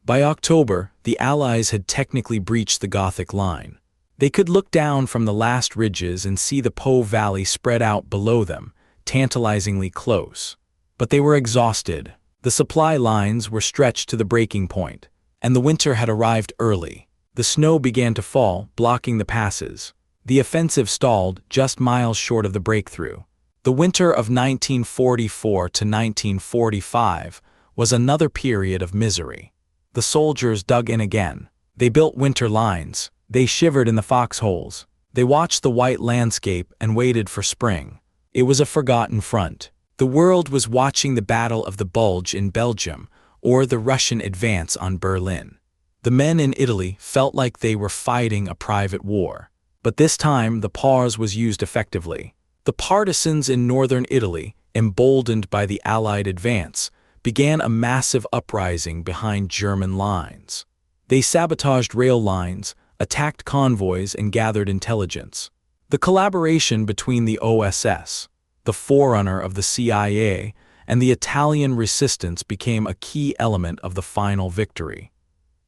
By October, the Allies had technically breached the Gothic line. They could look down from the last ridges and see the Po Valley spread out below them, tantalizingly close. But they were exhausted. The supply lines were stretched to the breaking point, and the winter had arrived early. The snow began to fall, blocking the passes. The offensive stalled just miles short of the breakthrough. The winter of 1944 to 1945 was another period of misery. The soldiers dug in again. They built winter lines. They shivered in the foxholes. They watched the white landscape and waited for spring. It was a forgotten front. The world was watching the Battle of the Bulge in Belgium or the Russian advance on Berlin. The men in Italy felt like they were fighting a private war. But this time the pause was used effectively. The partisans in northern Italy, emboldened by the Allied advance, began a massive uprising behind German lines. They sabotaged rail lines, attacked convoys, and gathered intelligence. The collaboration between the OSS, the forerunner of the CIA, and the Italian resistance became a key element of the final victory.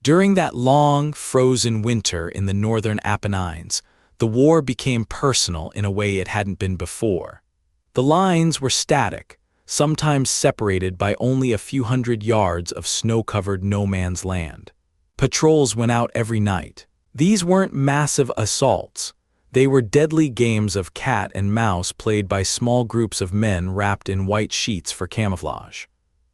During that long, frozen winter in the northern Apennines, the war became personal in a way it hadn't been before. The lines were static, sometimes separated by only a few hundred yards of snow-covered no-man's land. Patrols went out every night. These weren't massive assaults. They were deadly games of cat and mouse played by small groups of men wrapped in white sheets for camouflage.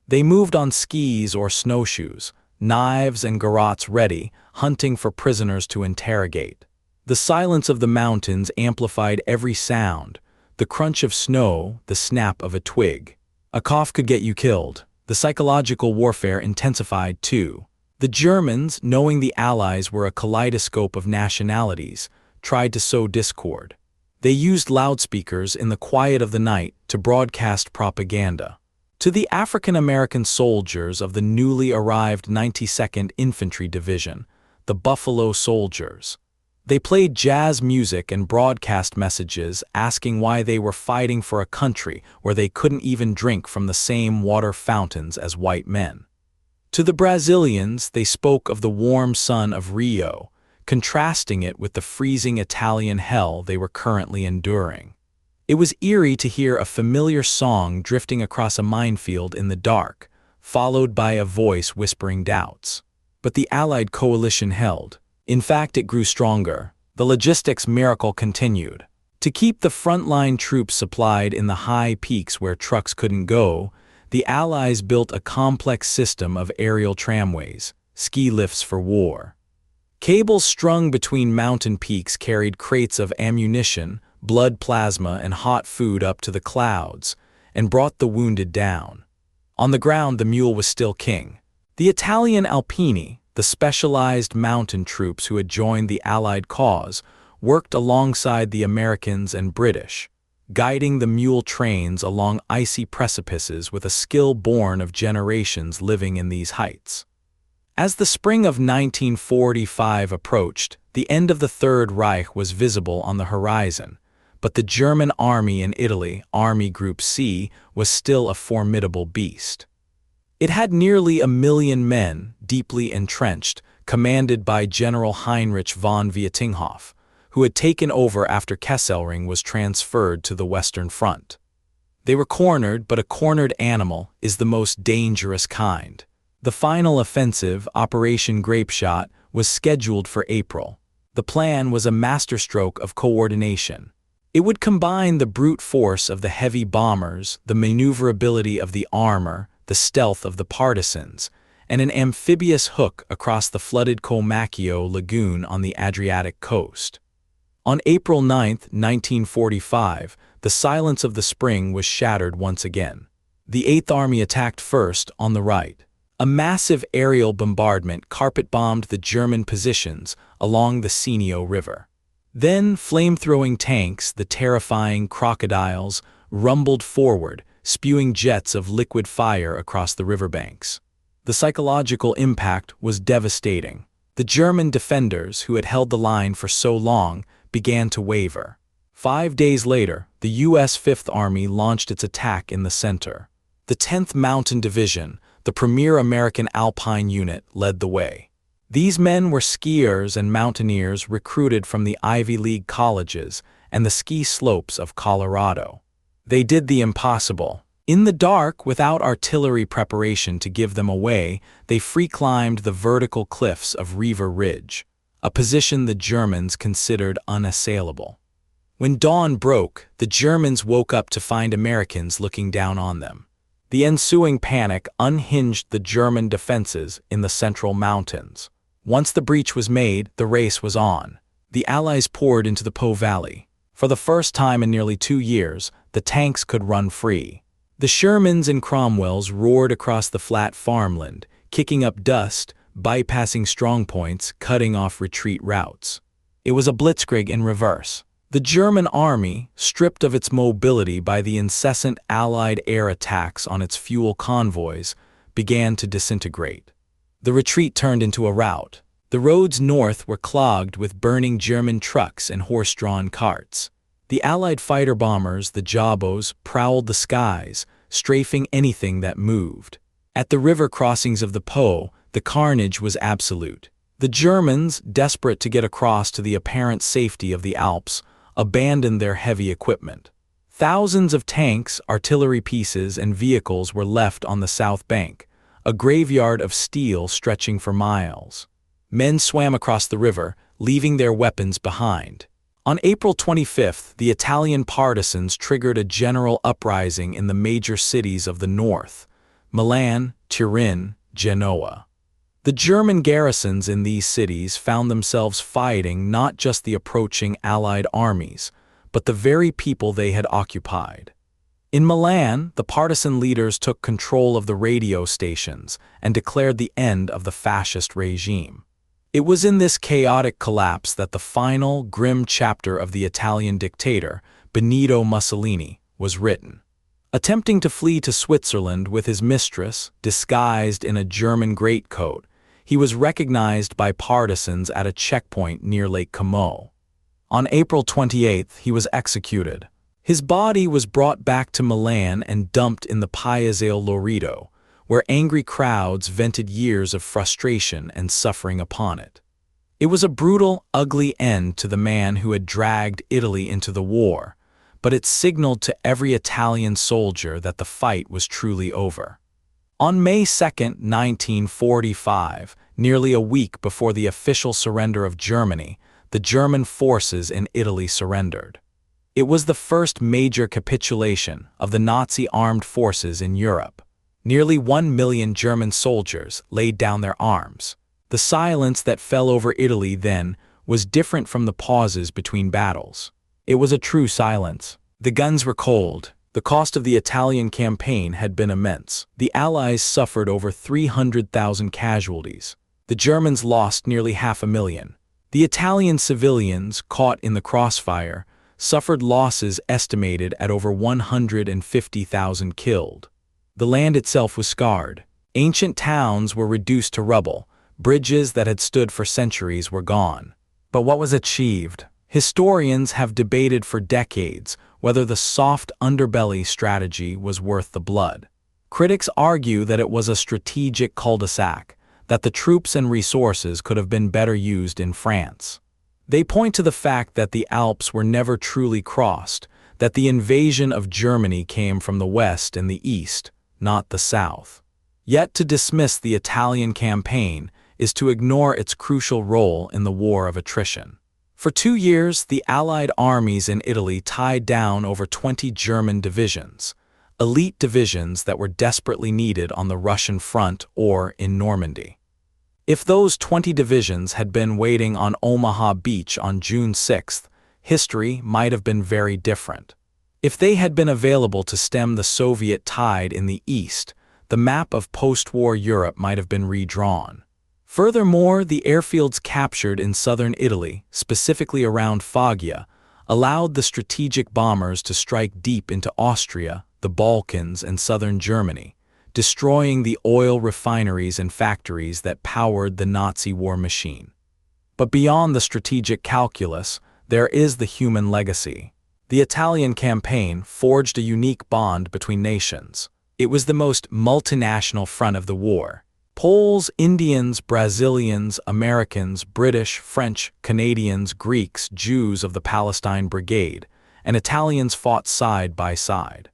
They moved on skis or snowshoes, knives and garrots ready, hunting for prisoners to interrogate. The silence of the mountains amplified every sound, the crunch of snow, the snap of a twig. A cough could get you killed. The psychological warfare intensified too. The Germans, knowing the Allies were a kaleidoscope of nationalities, tried to sow discord. They used loudspeakers in the quiet of the night to broadcast propaganda. To the African-American soldiers of the newly arrived 92nd Infantry Division, the Buffalo Soldiers, they played jazz music and broadcast messages asking why they were fighting for a country where they couldn't even drink from the same water fountains as white men. To the Brazilians, they spoke of the warm sun of Rio, contrasting it with the freezing Italian hell they were currently enduring. It was eerie to hear a familiar song drifting across a minefield in the dark, followed by a voice whispering doubts. But the Allied coalition held. In fact, it grew stronger. The logistics miracle continued. To keep the frontline troops supplied in the high peaks where trucks couldn't go, the Allies built a complex system of aerial tramways, ski lifts for war. Cables strung between mountain peaks carried crates of ammunition, blood plasma and hot food up to the clouds, and brought the wounded down. On the ground, the mule was still king. The Italian Alpini, the specialized mountain troops who had joined the Allied cause, worked alongside the Americans and British, guiding the mule trains along icy precipices with a skill born of generations living in these heights. As the spring of 1945 approached, the end of the Third Reich was visible on the horizon, but the German army in Italy, Army Group C, was still a formidable beast. It had nearly 1 million men, deeply entrenched, commanded by General Heinrich von Vietinghoff, who had taken over after Kesselring was transferred to the Western Front. They were cornered, but a cornered animal is the most dangerous kind. The final offensive, Operation Grapeshot, was scheduled for April. The plan was a masterstroke of coordination. It would combine the brute force of the heavy bombers, the maneuverability of the armor, the stealth of the partisans, and an amphibious hook across the flooded Comacchio Lagoon on the Adriatic coast. On April 9, 1945, the silence of the spring was shattered once again. The Eighth Army attacked first on the right. A massive aerial bombardment carpet-bombed the German positions along the Senio River. Then flame-throwing tanks, the terrifying crocodiles, rumbled forward, spewing jets of liquid fire across the riverbanks. The psychological impact was devastating. The German defenders, who had held the line for so long, began to waver. 5 days later, the U.S. Fifth Army launched its attack in the center. The 10th Mountain Division, the premier American Alpine unit, led the way. These men were skiers and mountaineers recruited from the Ivy League colleges and the ski slopes of Colorado. They did the impossible. In the dark, without artillery preparation to give them away, they free-climbed the vertical cliffs of Reaver Ridge, a position the Germans considered unassailable. When dawn broke, the Germans woke up to find Americans looking down on them. The ensuing panic unhinged the German defenses in the central mountains. Once the breach was made, the race was on. The Allies poured into the Po Valley. For the first time in nearly 2 years, the tanks could run free. The Shermans and Cromwells roared across the flat farmland, kicking up dust, bypassing strongpoints, cutting off retreat routes. It was a blitzkrieg in reverse. The German army, stripped of its mobility by the incessant Allied air attacks on its fuel convoys, began to disintegrate. The retreat turned into a rout. The roads north were clogged with burning German trucks and horse-drawn carts. The Allied fighter bombers, the Jabos, prowled the skies, strafing anything that moved. At the river crossings of the Po, the carnage was absolute. The Germans, desperate to get across to the apparent safety of the Alps, abandoned their heavy equipment. Thousands of tanks, artillery pieces, and vehicles were left on the south bank, a graveyard of steel stretching for miles. Men swam across the river, leaving their weapons behind. On April 25, the Italian partisans triggered a general uprising in the major cities of the north: Milan, Turin, Genoa. The German garrisons in these cities found themselves fighting not just the approaching Allied armies, but the very people they had occupied. In Milan, the partisan leaders took control of the radio stations and declared the end of the fascist regime. It was in this chaotic collapse that the final, grim chapter of the Italian dictator, Benito Mussolini, was written. Attempting to flee to Switzerland with his mistress, disguised in a German greatcoat, he was recognized by partisans at a checkpoint near Lake Como. On April 28, he was executed. His body was brought back to Milan and dumped in the Piazzale Loreto, where angry crowds vented years of frustration and suffering upon it. It was a brutal, ugly end to the man who had dragged Italy into the war, but it signaled to every Italian soldier that the fight was truly over. On May 2, 1945, nearly a week before the official surrender of Germany, the German forces in Italy surrendered. It was the first major capitulation of the Nazi armed forces in Europe. Nearly 1 million German soldiers laid down their arms. The silence that fell over Italy then was different from the pauses between battles. It was a true silence. The guns were cold. The cost of the Italian campaign had been immense. The Allies suffered over 300,000 casualties. The Germans lost nearly 500,000. The Italian civilians, caught in the crossfire, suffered losses estimated at over 150,000 killed. The land itself was scarred. Ancient towns were reduced to rubble. Bridges that had stood for centuries were gone. But what was achieved? Historians have debated for decades whether the soft underbelly strategy was worth the blood. Critics argue that it was a strategic cul-de-sac, that the troops and resources could have been better used in France. They point to the fact that the Alps were never truly crossed, that the invasion of Germany came from the west and the east, not the south. Yet to dismiss the Italian campaign is to ignore its crucial role in the war of attrition. For 2 years, the Allied armies in Italy tied down over 20 German divisions, elite divisions that were desperately needed on the Russian front or in Normandy. If those 20 divisions had been waiting on Omaha Beach on June 6th, history might have been very different. If they had been available to stem the Soviet tide in the east, the map of post-war Europe might have been redrawn. Furthermore, the airfields captured in southern Italy, specifically around Foggia, allowed the strategic bombers to strike deep into Austria, the Balkans, and southern Germany, destroying the oil refineries and factories that powered the Nazi war machine. But beyond the strategic calculus, there is the human legacy. The Italian campaign forged a unique bond between nations. It was the most multinational front of the war. Poles, Indians, Brazilians, Americans, British, French, Canadians, Greeks, Jews of the Palestine Brigade, and Italians fought side by side.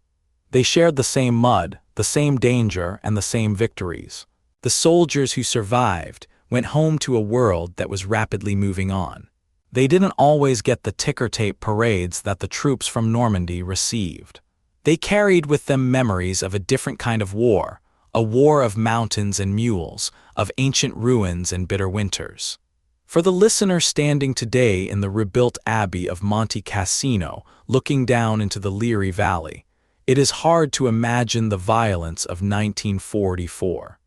They shared the same mud, the same danger, and the same victories. The soldiers who survived went home to a world that was rapidly moving on. They didn't always get the ticker tape parades that the troops from Normandy received. They carried with them memories of a different kind of war, a war of mountains and mules, of ancient ruins and bitter winters. For the listener standing today in the rebuilt Abbey of Monte Cassino, looking down into the Liri Valley, it is hard to imagine the violence of 1944.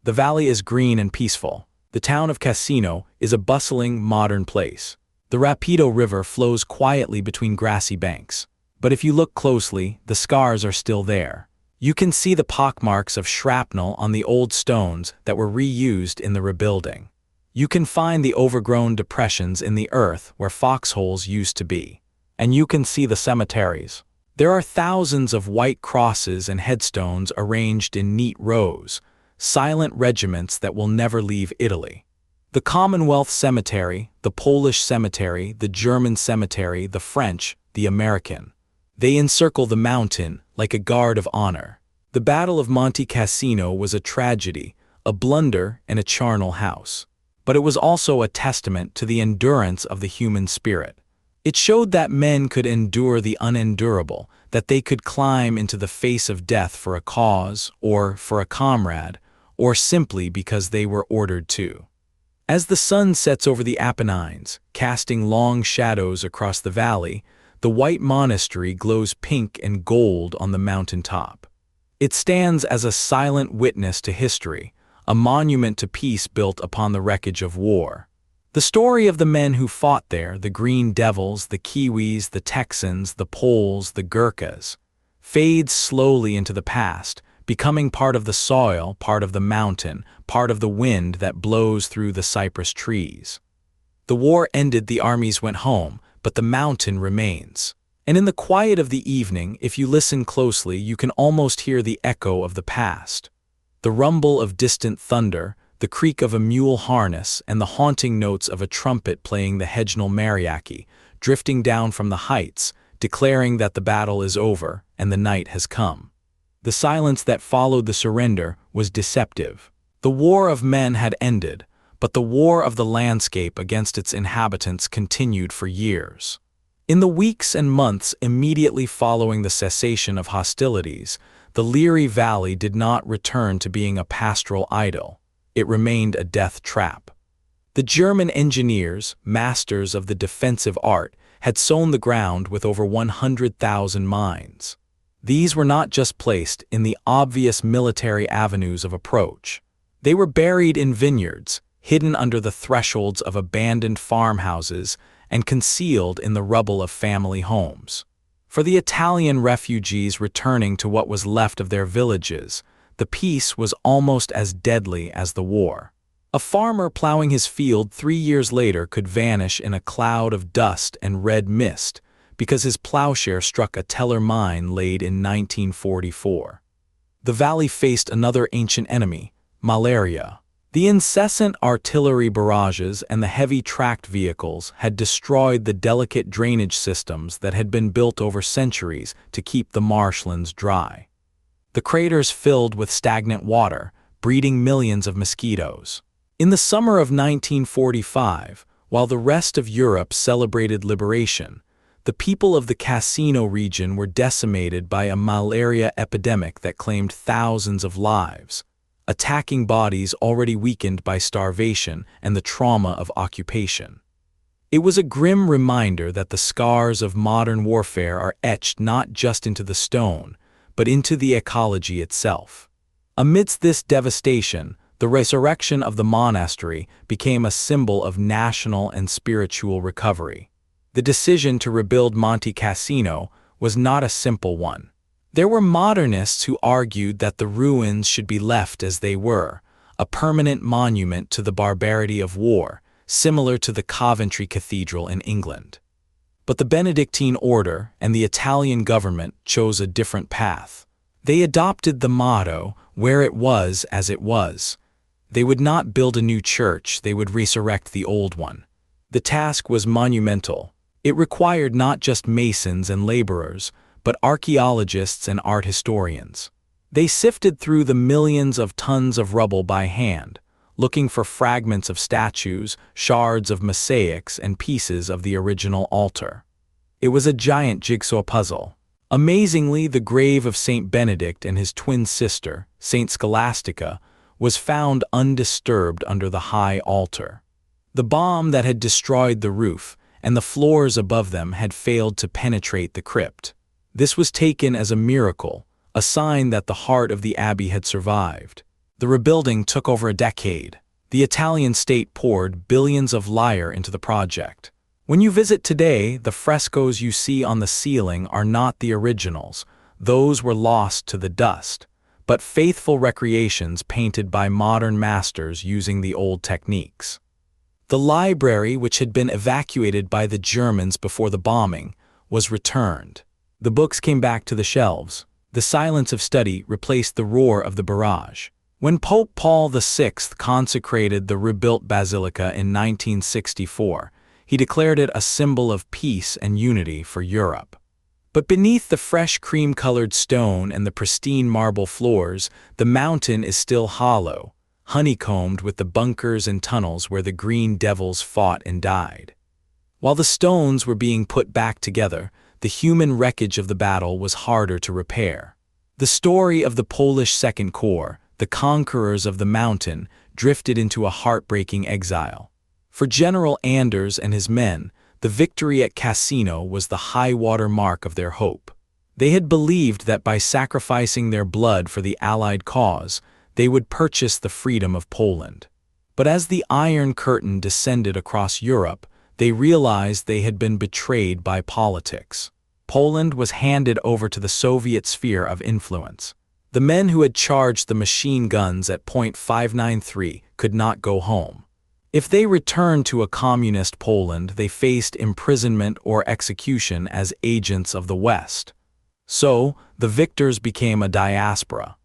The valley is green and peaceful. The town of Cassino is a bustling, modern place. The Rapido River flows quietly between grassy banks. But if you look closely, the scars are still there. You can see the pockmarks of shrapnel on the old stones that were reused in the rebuilding. You can find the overgrown depressions in the earth where foxholes used to be. And you can see the cemeteries. There are thousands of white crosses and headstones arranged in neat rows, silent regiments that will never leave Italy. The Commonwealth Cemetery, the Polish cemetery, the German cemetery, the French, the American. They encircle the mountain like a guard of honor. The Battle of Monte Cassino was a tragedy, a blunder, and a charnel house. But it was also a testament to the endurance of the human spirit. It showed that men could endure the unendurable, that they could climb into the face of death for a cause, or for a comrade, or simply because they were ordered to. As the sun sets over the Apennines, casting long shadows across the valley, the white monastery glows pink and gold on the mountaintop. It stands as a silent witness to history, a monument to peace built upon the wreckage of war. The story of the men who fought there, the Green Devils, the Kiwis, the Texans, the Poles, the Gurkhas, fades slowly into the past, becoming part of the soil, part of the mountain, part of the wind that blows through the cypress trees. The war ended, the armies went home, but the mountain remains. And in the quiet of the evening, if you listen closely, you can almost hear the echo of the past. The rumble of distant thunder, the creak of a mule harness, and the haunting notes of a trumpet playing the Hejnal Mariachi, drifting down from the heights, declaring that the battle is over and the night has come. The silence that followed the surrender was deceptive. The war of men had ended, but the war of the landscape against its inhabitants continued for years. In the weeks and months immediately following the cessation of hostilities, the Liri Valley did not return to being a pastoral idyll. It remained a death trap. The German engineers, masters of the defensive art, had sown the ground with over 100,000 mines. These were not just placed in the obvious military avenues of approach. They were buried in vineyards, hidden under the thresholds of abandoned farmhouses, and concealed in the rubble of family homes. For the Italian refugees returning to what was left of their villages, the peace was almost as deadly as the war. A farmer plowing his field 3 years later could vanish in a cloud of dust and red mist because his plowshare struck a Teller mine laid in 1944. The valley faced another ancient enemy, malaria. The incessant artillery barrages and the heavy tracked vehicles had destroyed the delicate drainage systems that had been built over centuries to keep the marshlands dry. The craters filled with stagnant water, breeding millions of mosquitoes. In the summer of 1945, while the rest of Europe celebrated liberation, the people of the Cassino region were decimated by a malaria epidemic that claimed thousands of lives, attacking bodies already weakened by starvation and the trauma of occupation. It was a grim reminder that the scars of modern warfare are etched not just into the stone, but into the ecology itself. Amidst this devastation, the resurrection of the monastery became a symbol of national and spiritual recovery. The decision to rebuild Monte Cassino was not a simple one. There were modernists who argued that the ruins should be left as they were, a permanent monument to the barbarity of war, similar to the Coventry Cathedral in England. But the Benedictine order and the Italian government chose a different path. They adopted the motto, "Where it was as it was." They would not build a new church, they would resurrect the old one. The task was monumental. It required not just masons and laborers, but archaeologists and art historians. They sifted through the millions of tons of rubble by hand, looking for fragments of statues, shards of mosaics, and pieces of the original altar. It was a giant jigsaw puzzle. Amazingly, the grave of Saint Benedict and his twin sister, Saint Scholastica, was found undisturbed under the high altar. The bomb that had destroyed the roof and the floors above them had failed to penetrate the crypt. This was taken as a miracle, a sign that the heart of the abbey had survived. The rebuilding took over a decade. The Italian state poured billions of lire into the project. When you visit today, the frescoes you see on the ceiling are not the originals. Those were lost to the dust, but faithful recreations painted by modern masters using the old techniques. The library, which had been evacuated by the Germans before the bombing, was returned. The books came back to the shelves. The silence of study replaced the roar of the barrage. When Pope Paul VI consecrated the rebuilt basilica in 1964, he declared it a symbol of peace and unity for Europe. But beneath the fresh cream-colored stone and the pristine marble floors, the mountain is still hollow, honeycombed with the bunkers and tunnels where the green devils fought and died. While the stones were being put back together, the human wreckage of the battle was harder to repair. The story of the Polish Second Corps, the conquerors of the mountain, drifted into a heartbreaking exile. For General Anders and his men, the victory at Cassino was the high-water mark of their hope. They had believed that by sacrificing their blood for the Allied cause, they would purchase the freedom of Poland. But as the Iron Curtain descended across Europe, they realized they had been betrayed by politics. Poland was handed over to the Soviet sphere of influence. The men who had charged the machine guns at point 593 could not go home. If they returned to a communist Poland, they faced imprisonment or execution as agents of the West. So, the victors became a diaspora.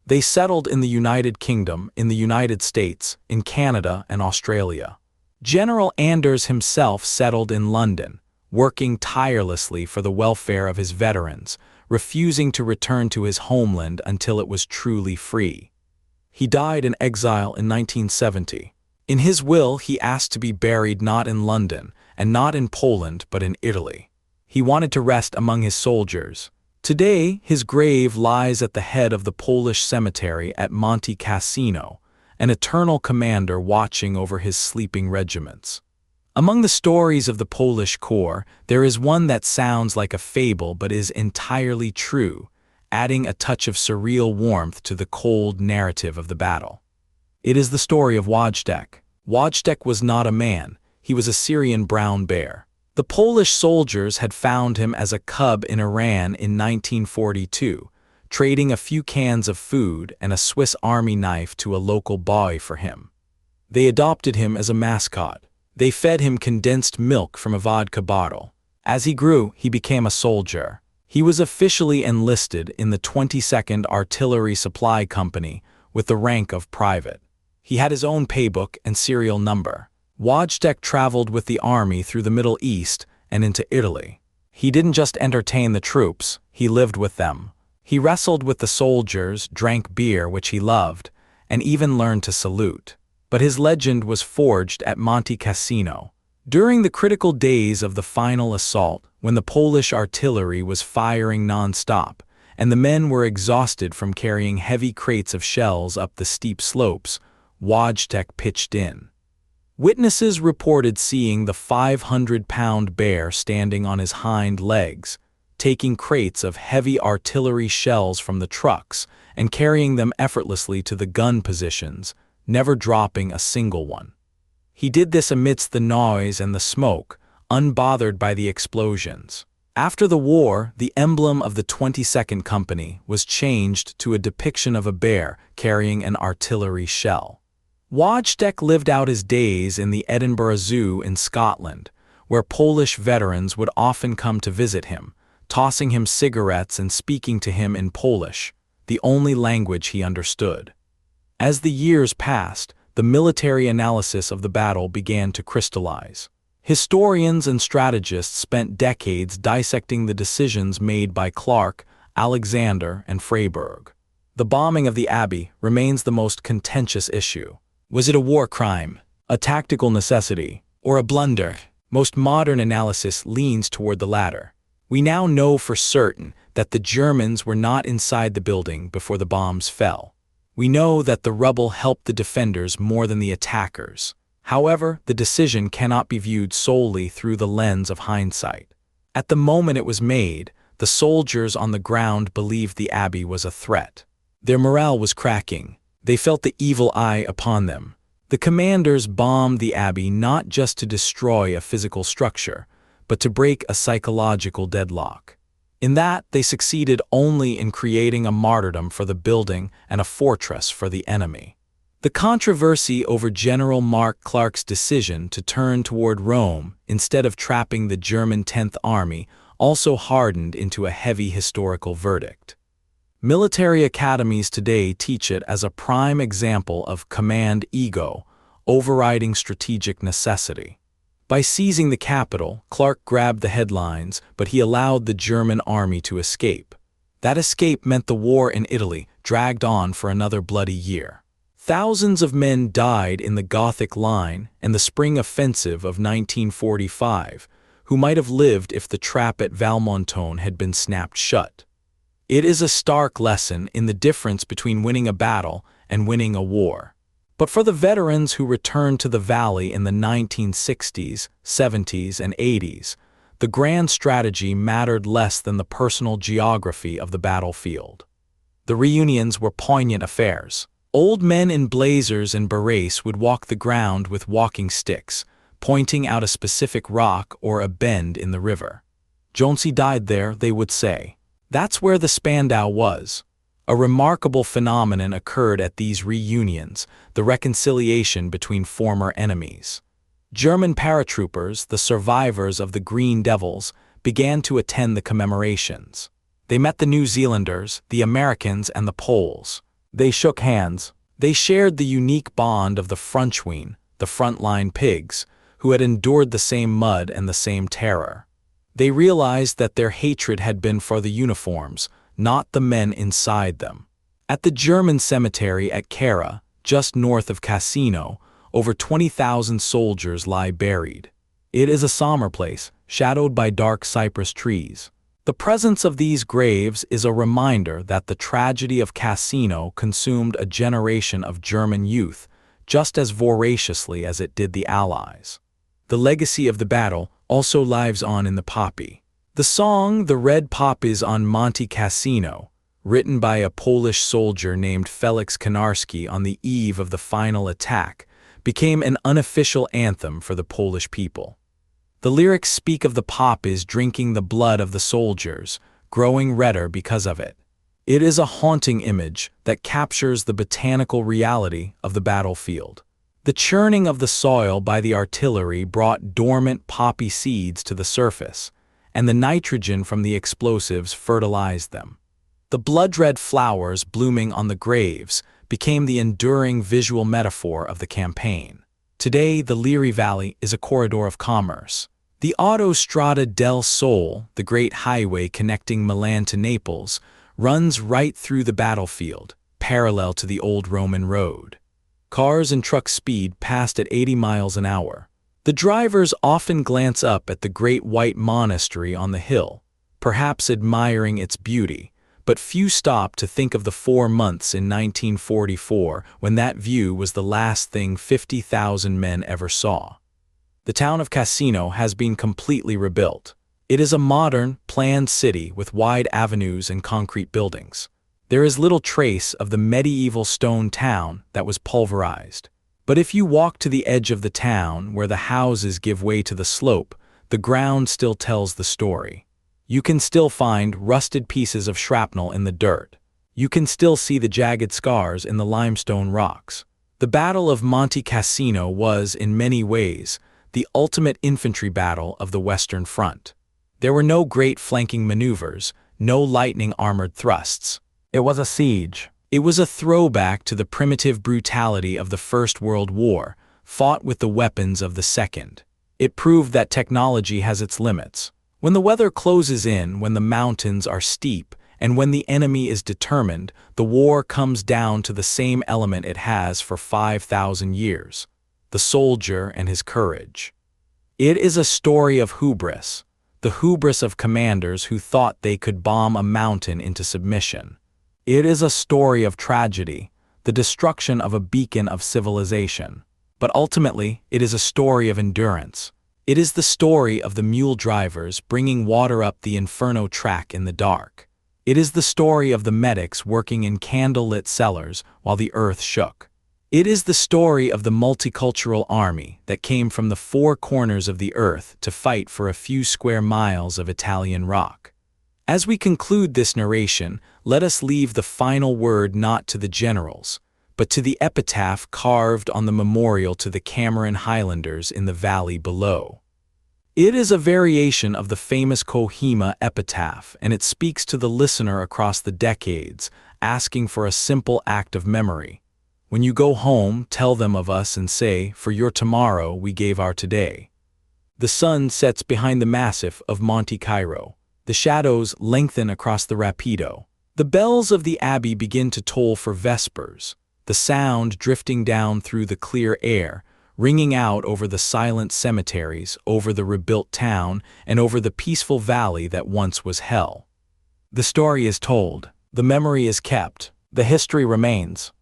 They settled in the United Kingdom, in the United States, in Canada, and Australia. General Anders himself settled in London, working tirelessly for the welfare of his veterans, refusing to return to his homeland until it was truly free. He died in exile in 1970. In his will, he asked to be buried not in London, and not in Poland, but in Italy. He wanted to rest among his soldiers. Today, his grave lies at the head of the Polish cemetery at Monte Cassino, an eternal commander watching over his sleeping regiments. Among the stories of the Polish Corps, there is one that sounds like a fable but is entirely true, adding a touch of surreal warmth to the cold narrative of the battle. It is the story of Wojtek. Wojtek was not a man, he was a Syrian brown bear. The Polish soldiers had found him as a cub in Iran in 1942, trading a few cans of food and a Swiss Army knife to a local boy for him. They adopted him as a mascot. They fed him condensed milk from a vodka bottle. As he grew, he became a soldier. He was officially enlisted in the 22nd Artillery Supply Company with the rank of private. He had his own paybook and serial number. Wojtek traveled with the army through the Middle East and into Italy. He didn't just entertain the troops, he lived with them. He wrestled with the soldiers, drank beer, which he loved, and even learned to salute. But his legend was forged at Monte Cassino. During the critical days of the final assault, when the Polish artillery was firing non-stop, and the men were exhausted from carrying heavy crates of shells up the steep slopes, Wojtek pitched in. Witnesses reported seeing the 500-pound bear standing on his hind legs, taking crates of heavy artillery shells from the trucks and carrying them effortlessly to the gun positions, never dropping a single one. He did this amidst the noise and the smoke, unbothered by the explosions. After the war, the emblem of the 22nd Company was changed to a depiction of a bear carrying an artillery shell. Wojtek lived out his days in the Edinburgh Zoo in Scotland, where Polish veterans would often come to visit him, tossing him cigarettes and speaking to him in Polish, the only language he understood. As the years passed, the military analysis of the battle began to crystallize. Historians and strategists spent decades dissecting the decisions made by Clark, Alexander, and Freyberg. The bombing of the Abbey remains the most contentious issue. Was it a war crime, a tactical necessity, or a blunder? Most modern analysis leans toward the latter. We now know for certain that the Germans were not inside the building before the bombs fell. We know that the rubble helped the defenders more than the attackers. However, the decision cannot be viewed solely through the lens of hindsight. At the moment it was made, the soldiers on the ground believed the Abbey was a threat. Their morale was cracking. They felt the evil eye upon them. The commanders bombed the Abbey not just to destroy a physical structure, but to break a psychological deadlock. In that, they succeeded only in creating a martyrdom for the building and a fortress for the enemy. The controversy over General Mark Clark's decision to turn toward Rome instead of trapping the German 10th Army also hardened into a heavy historical verdict. Military academies today teach it as a prime example of command ego overriding strategic necessity. By seizing the capital, Clark grabbed the headlines, but he allowed the German army to escape. That escape meant the war in Italy dragged on for another bloody year. Thousands of men died in the Gothic Line and the Spring Offensive of 1945, who might have lived if the trap at Valmontone had been snapped shut. It is a stark lesson in the difference between winning a battle and winning a war. But for the veterans who returned to the valley in the 1960s, 70s, and 80s, the grand strategy mattered less than the personal geography of the battlefield. The reunions were poignant affairs. Old men in blazers and berets would walk the ground with walking sticks, pointing out a specific rock or a bend in the river. "Jonesy died there," they would say. That's where the Spandau was. A remarkable phenomenon occurred at these reunions, the reconciliation between former enemies. German paratroopers, the survivors of the Green Devils, began to attend the commemorations. They met the New Zealanders, the Americans, and the Poles. They shook hands. They shared the unique bond of the Frenchween, the frontline pigs, who had endured the same mud and the same terror. They realized that their hatred had been for the uniforms, not the men inside them. At the German cemetery at Cara, just north of Cassino, over 20,000 soldiers lie buried. It is a somber place, shadowed by dark cypress trees. The presence of these graves is a reminder that the tragedy of Cassino consumed a generation of German youth, just as voraciously as it did the Allies. the legacy of the battle also lives on in the poppy. The song "The Red Poppies on Monte Cassino," written by a Polish soldier named Felix Konarski on the eve of the final attack, became an unofficial anthem for the Polish people. The lyrics speak of the poppies drinking the blood of the soldiers, growing redder because of it. It is a haunting image that captures the botanical reality of the battlefield. The churning of the soil by the artillery brought dormant poppy seeds to the surface, and the nitrogen from the explosives fertilized them. The blood-red flowers blooming on the graves became the enduring visual metaphor of the campaign. Today, the Liri Valley is a corridor of commerce. The Autostrada del Sole, the great highway connecting Milan to Naples, runs right through the battlefield, parallel to the old Roman road. Cars and trucks speed past at 80 miles an hour. The drivers often glance up at the great white monastery on the hill, perhaps admiring its beauty, but few stop to think of the 4 months in 1944 when that view was the last thing 50,000 men ever saw. The town of Cassino has been completely rebuilt. It is a modern, planned city with wide avenues and concrete buildings. There is little trace of the medieval stone town that was pulverized. But if you walk to the edge of the town where the houses give way to the slope, the ground still tells the story. You can still find rusted pieces of shrapnel in the dirt. You can still see the jagged scars in the limestone rocks. The Battle of Monte Cassino was, in many ways, the ultimate infantry battle of the Western Front. There were no great flanking maneuvers, no lightning armored thrusts. It was a siege. It was a throwback to the primitive brutality of the First World War, fought with the weapons of the Second. It proved that technology has its limits. When the weather closes in, when the mountains are steep, and when the enemy is determined, the war comes down to the same element it has for 5,000 years: the soldier and his courage. It is a story of hubris, the hubris of commanders who thought they could bomb a mountain into submission. It is a story of tragedy, the destruction of a beacon of civilization. But ultimately, it is a story of endurance. It is the story of the mule drivers bringing water up the inferno track in the dark. It is the story of the medics working in candle-lit cellars while the earth shook. It is the story of the multicultural army that came from the 4 corners of the earth to fight for a few square miles of Italian rock. As we conclude this narration, let us leave the final word not to the generals, but to the epitaph carved on the memorial to the Cameron Highlanders in the valley below. It is a variation of the famous Kohima epitaph, and it speaks to the listener across the decades, asking for a simple act of memory. When you go home, tell them of us and say, "For your tomorrow we gave our today." The sun sets behind the massif of Monte Cairo. The shadows lengthen across the Rapido. The bells of the abbey begin to toll for vespers, the sound drifting down through the clear air, ringing out over the silent cemeteries, over the rebuilt town, and over the peaceful valley that once was hell. The story is told, the memory is kept, the history remains.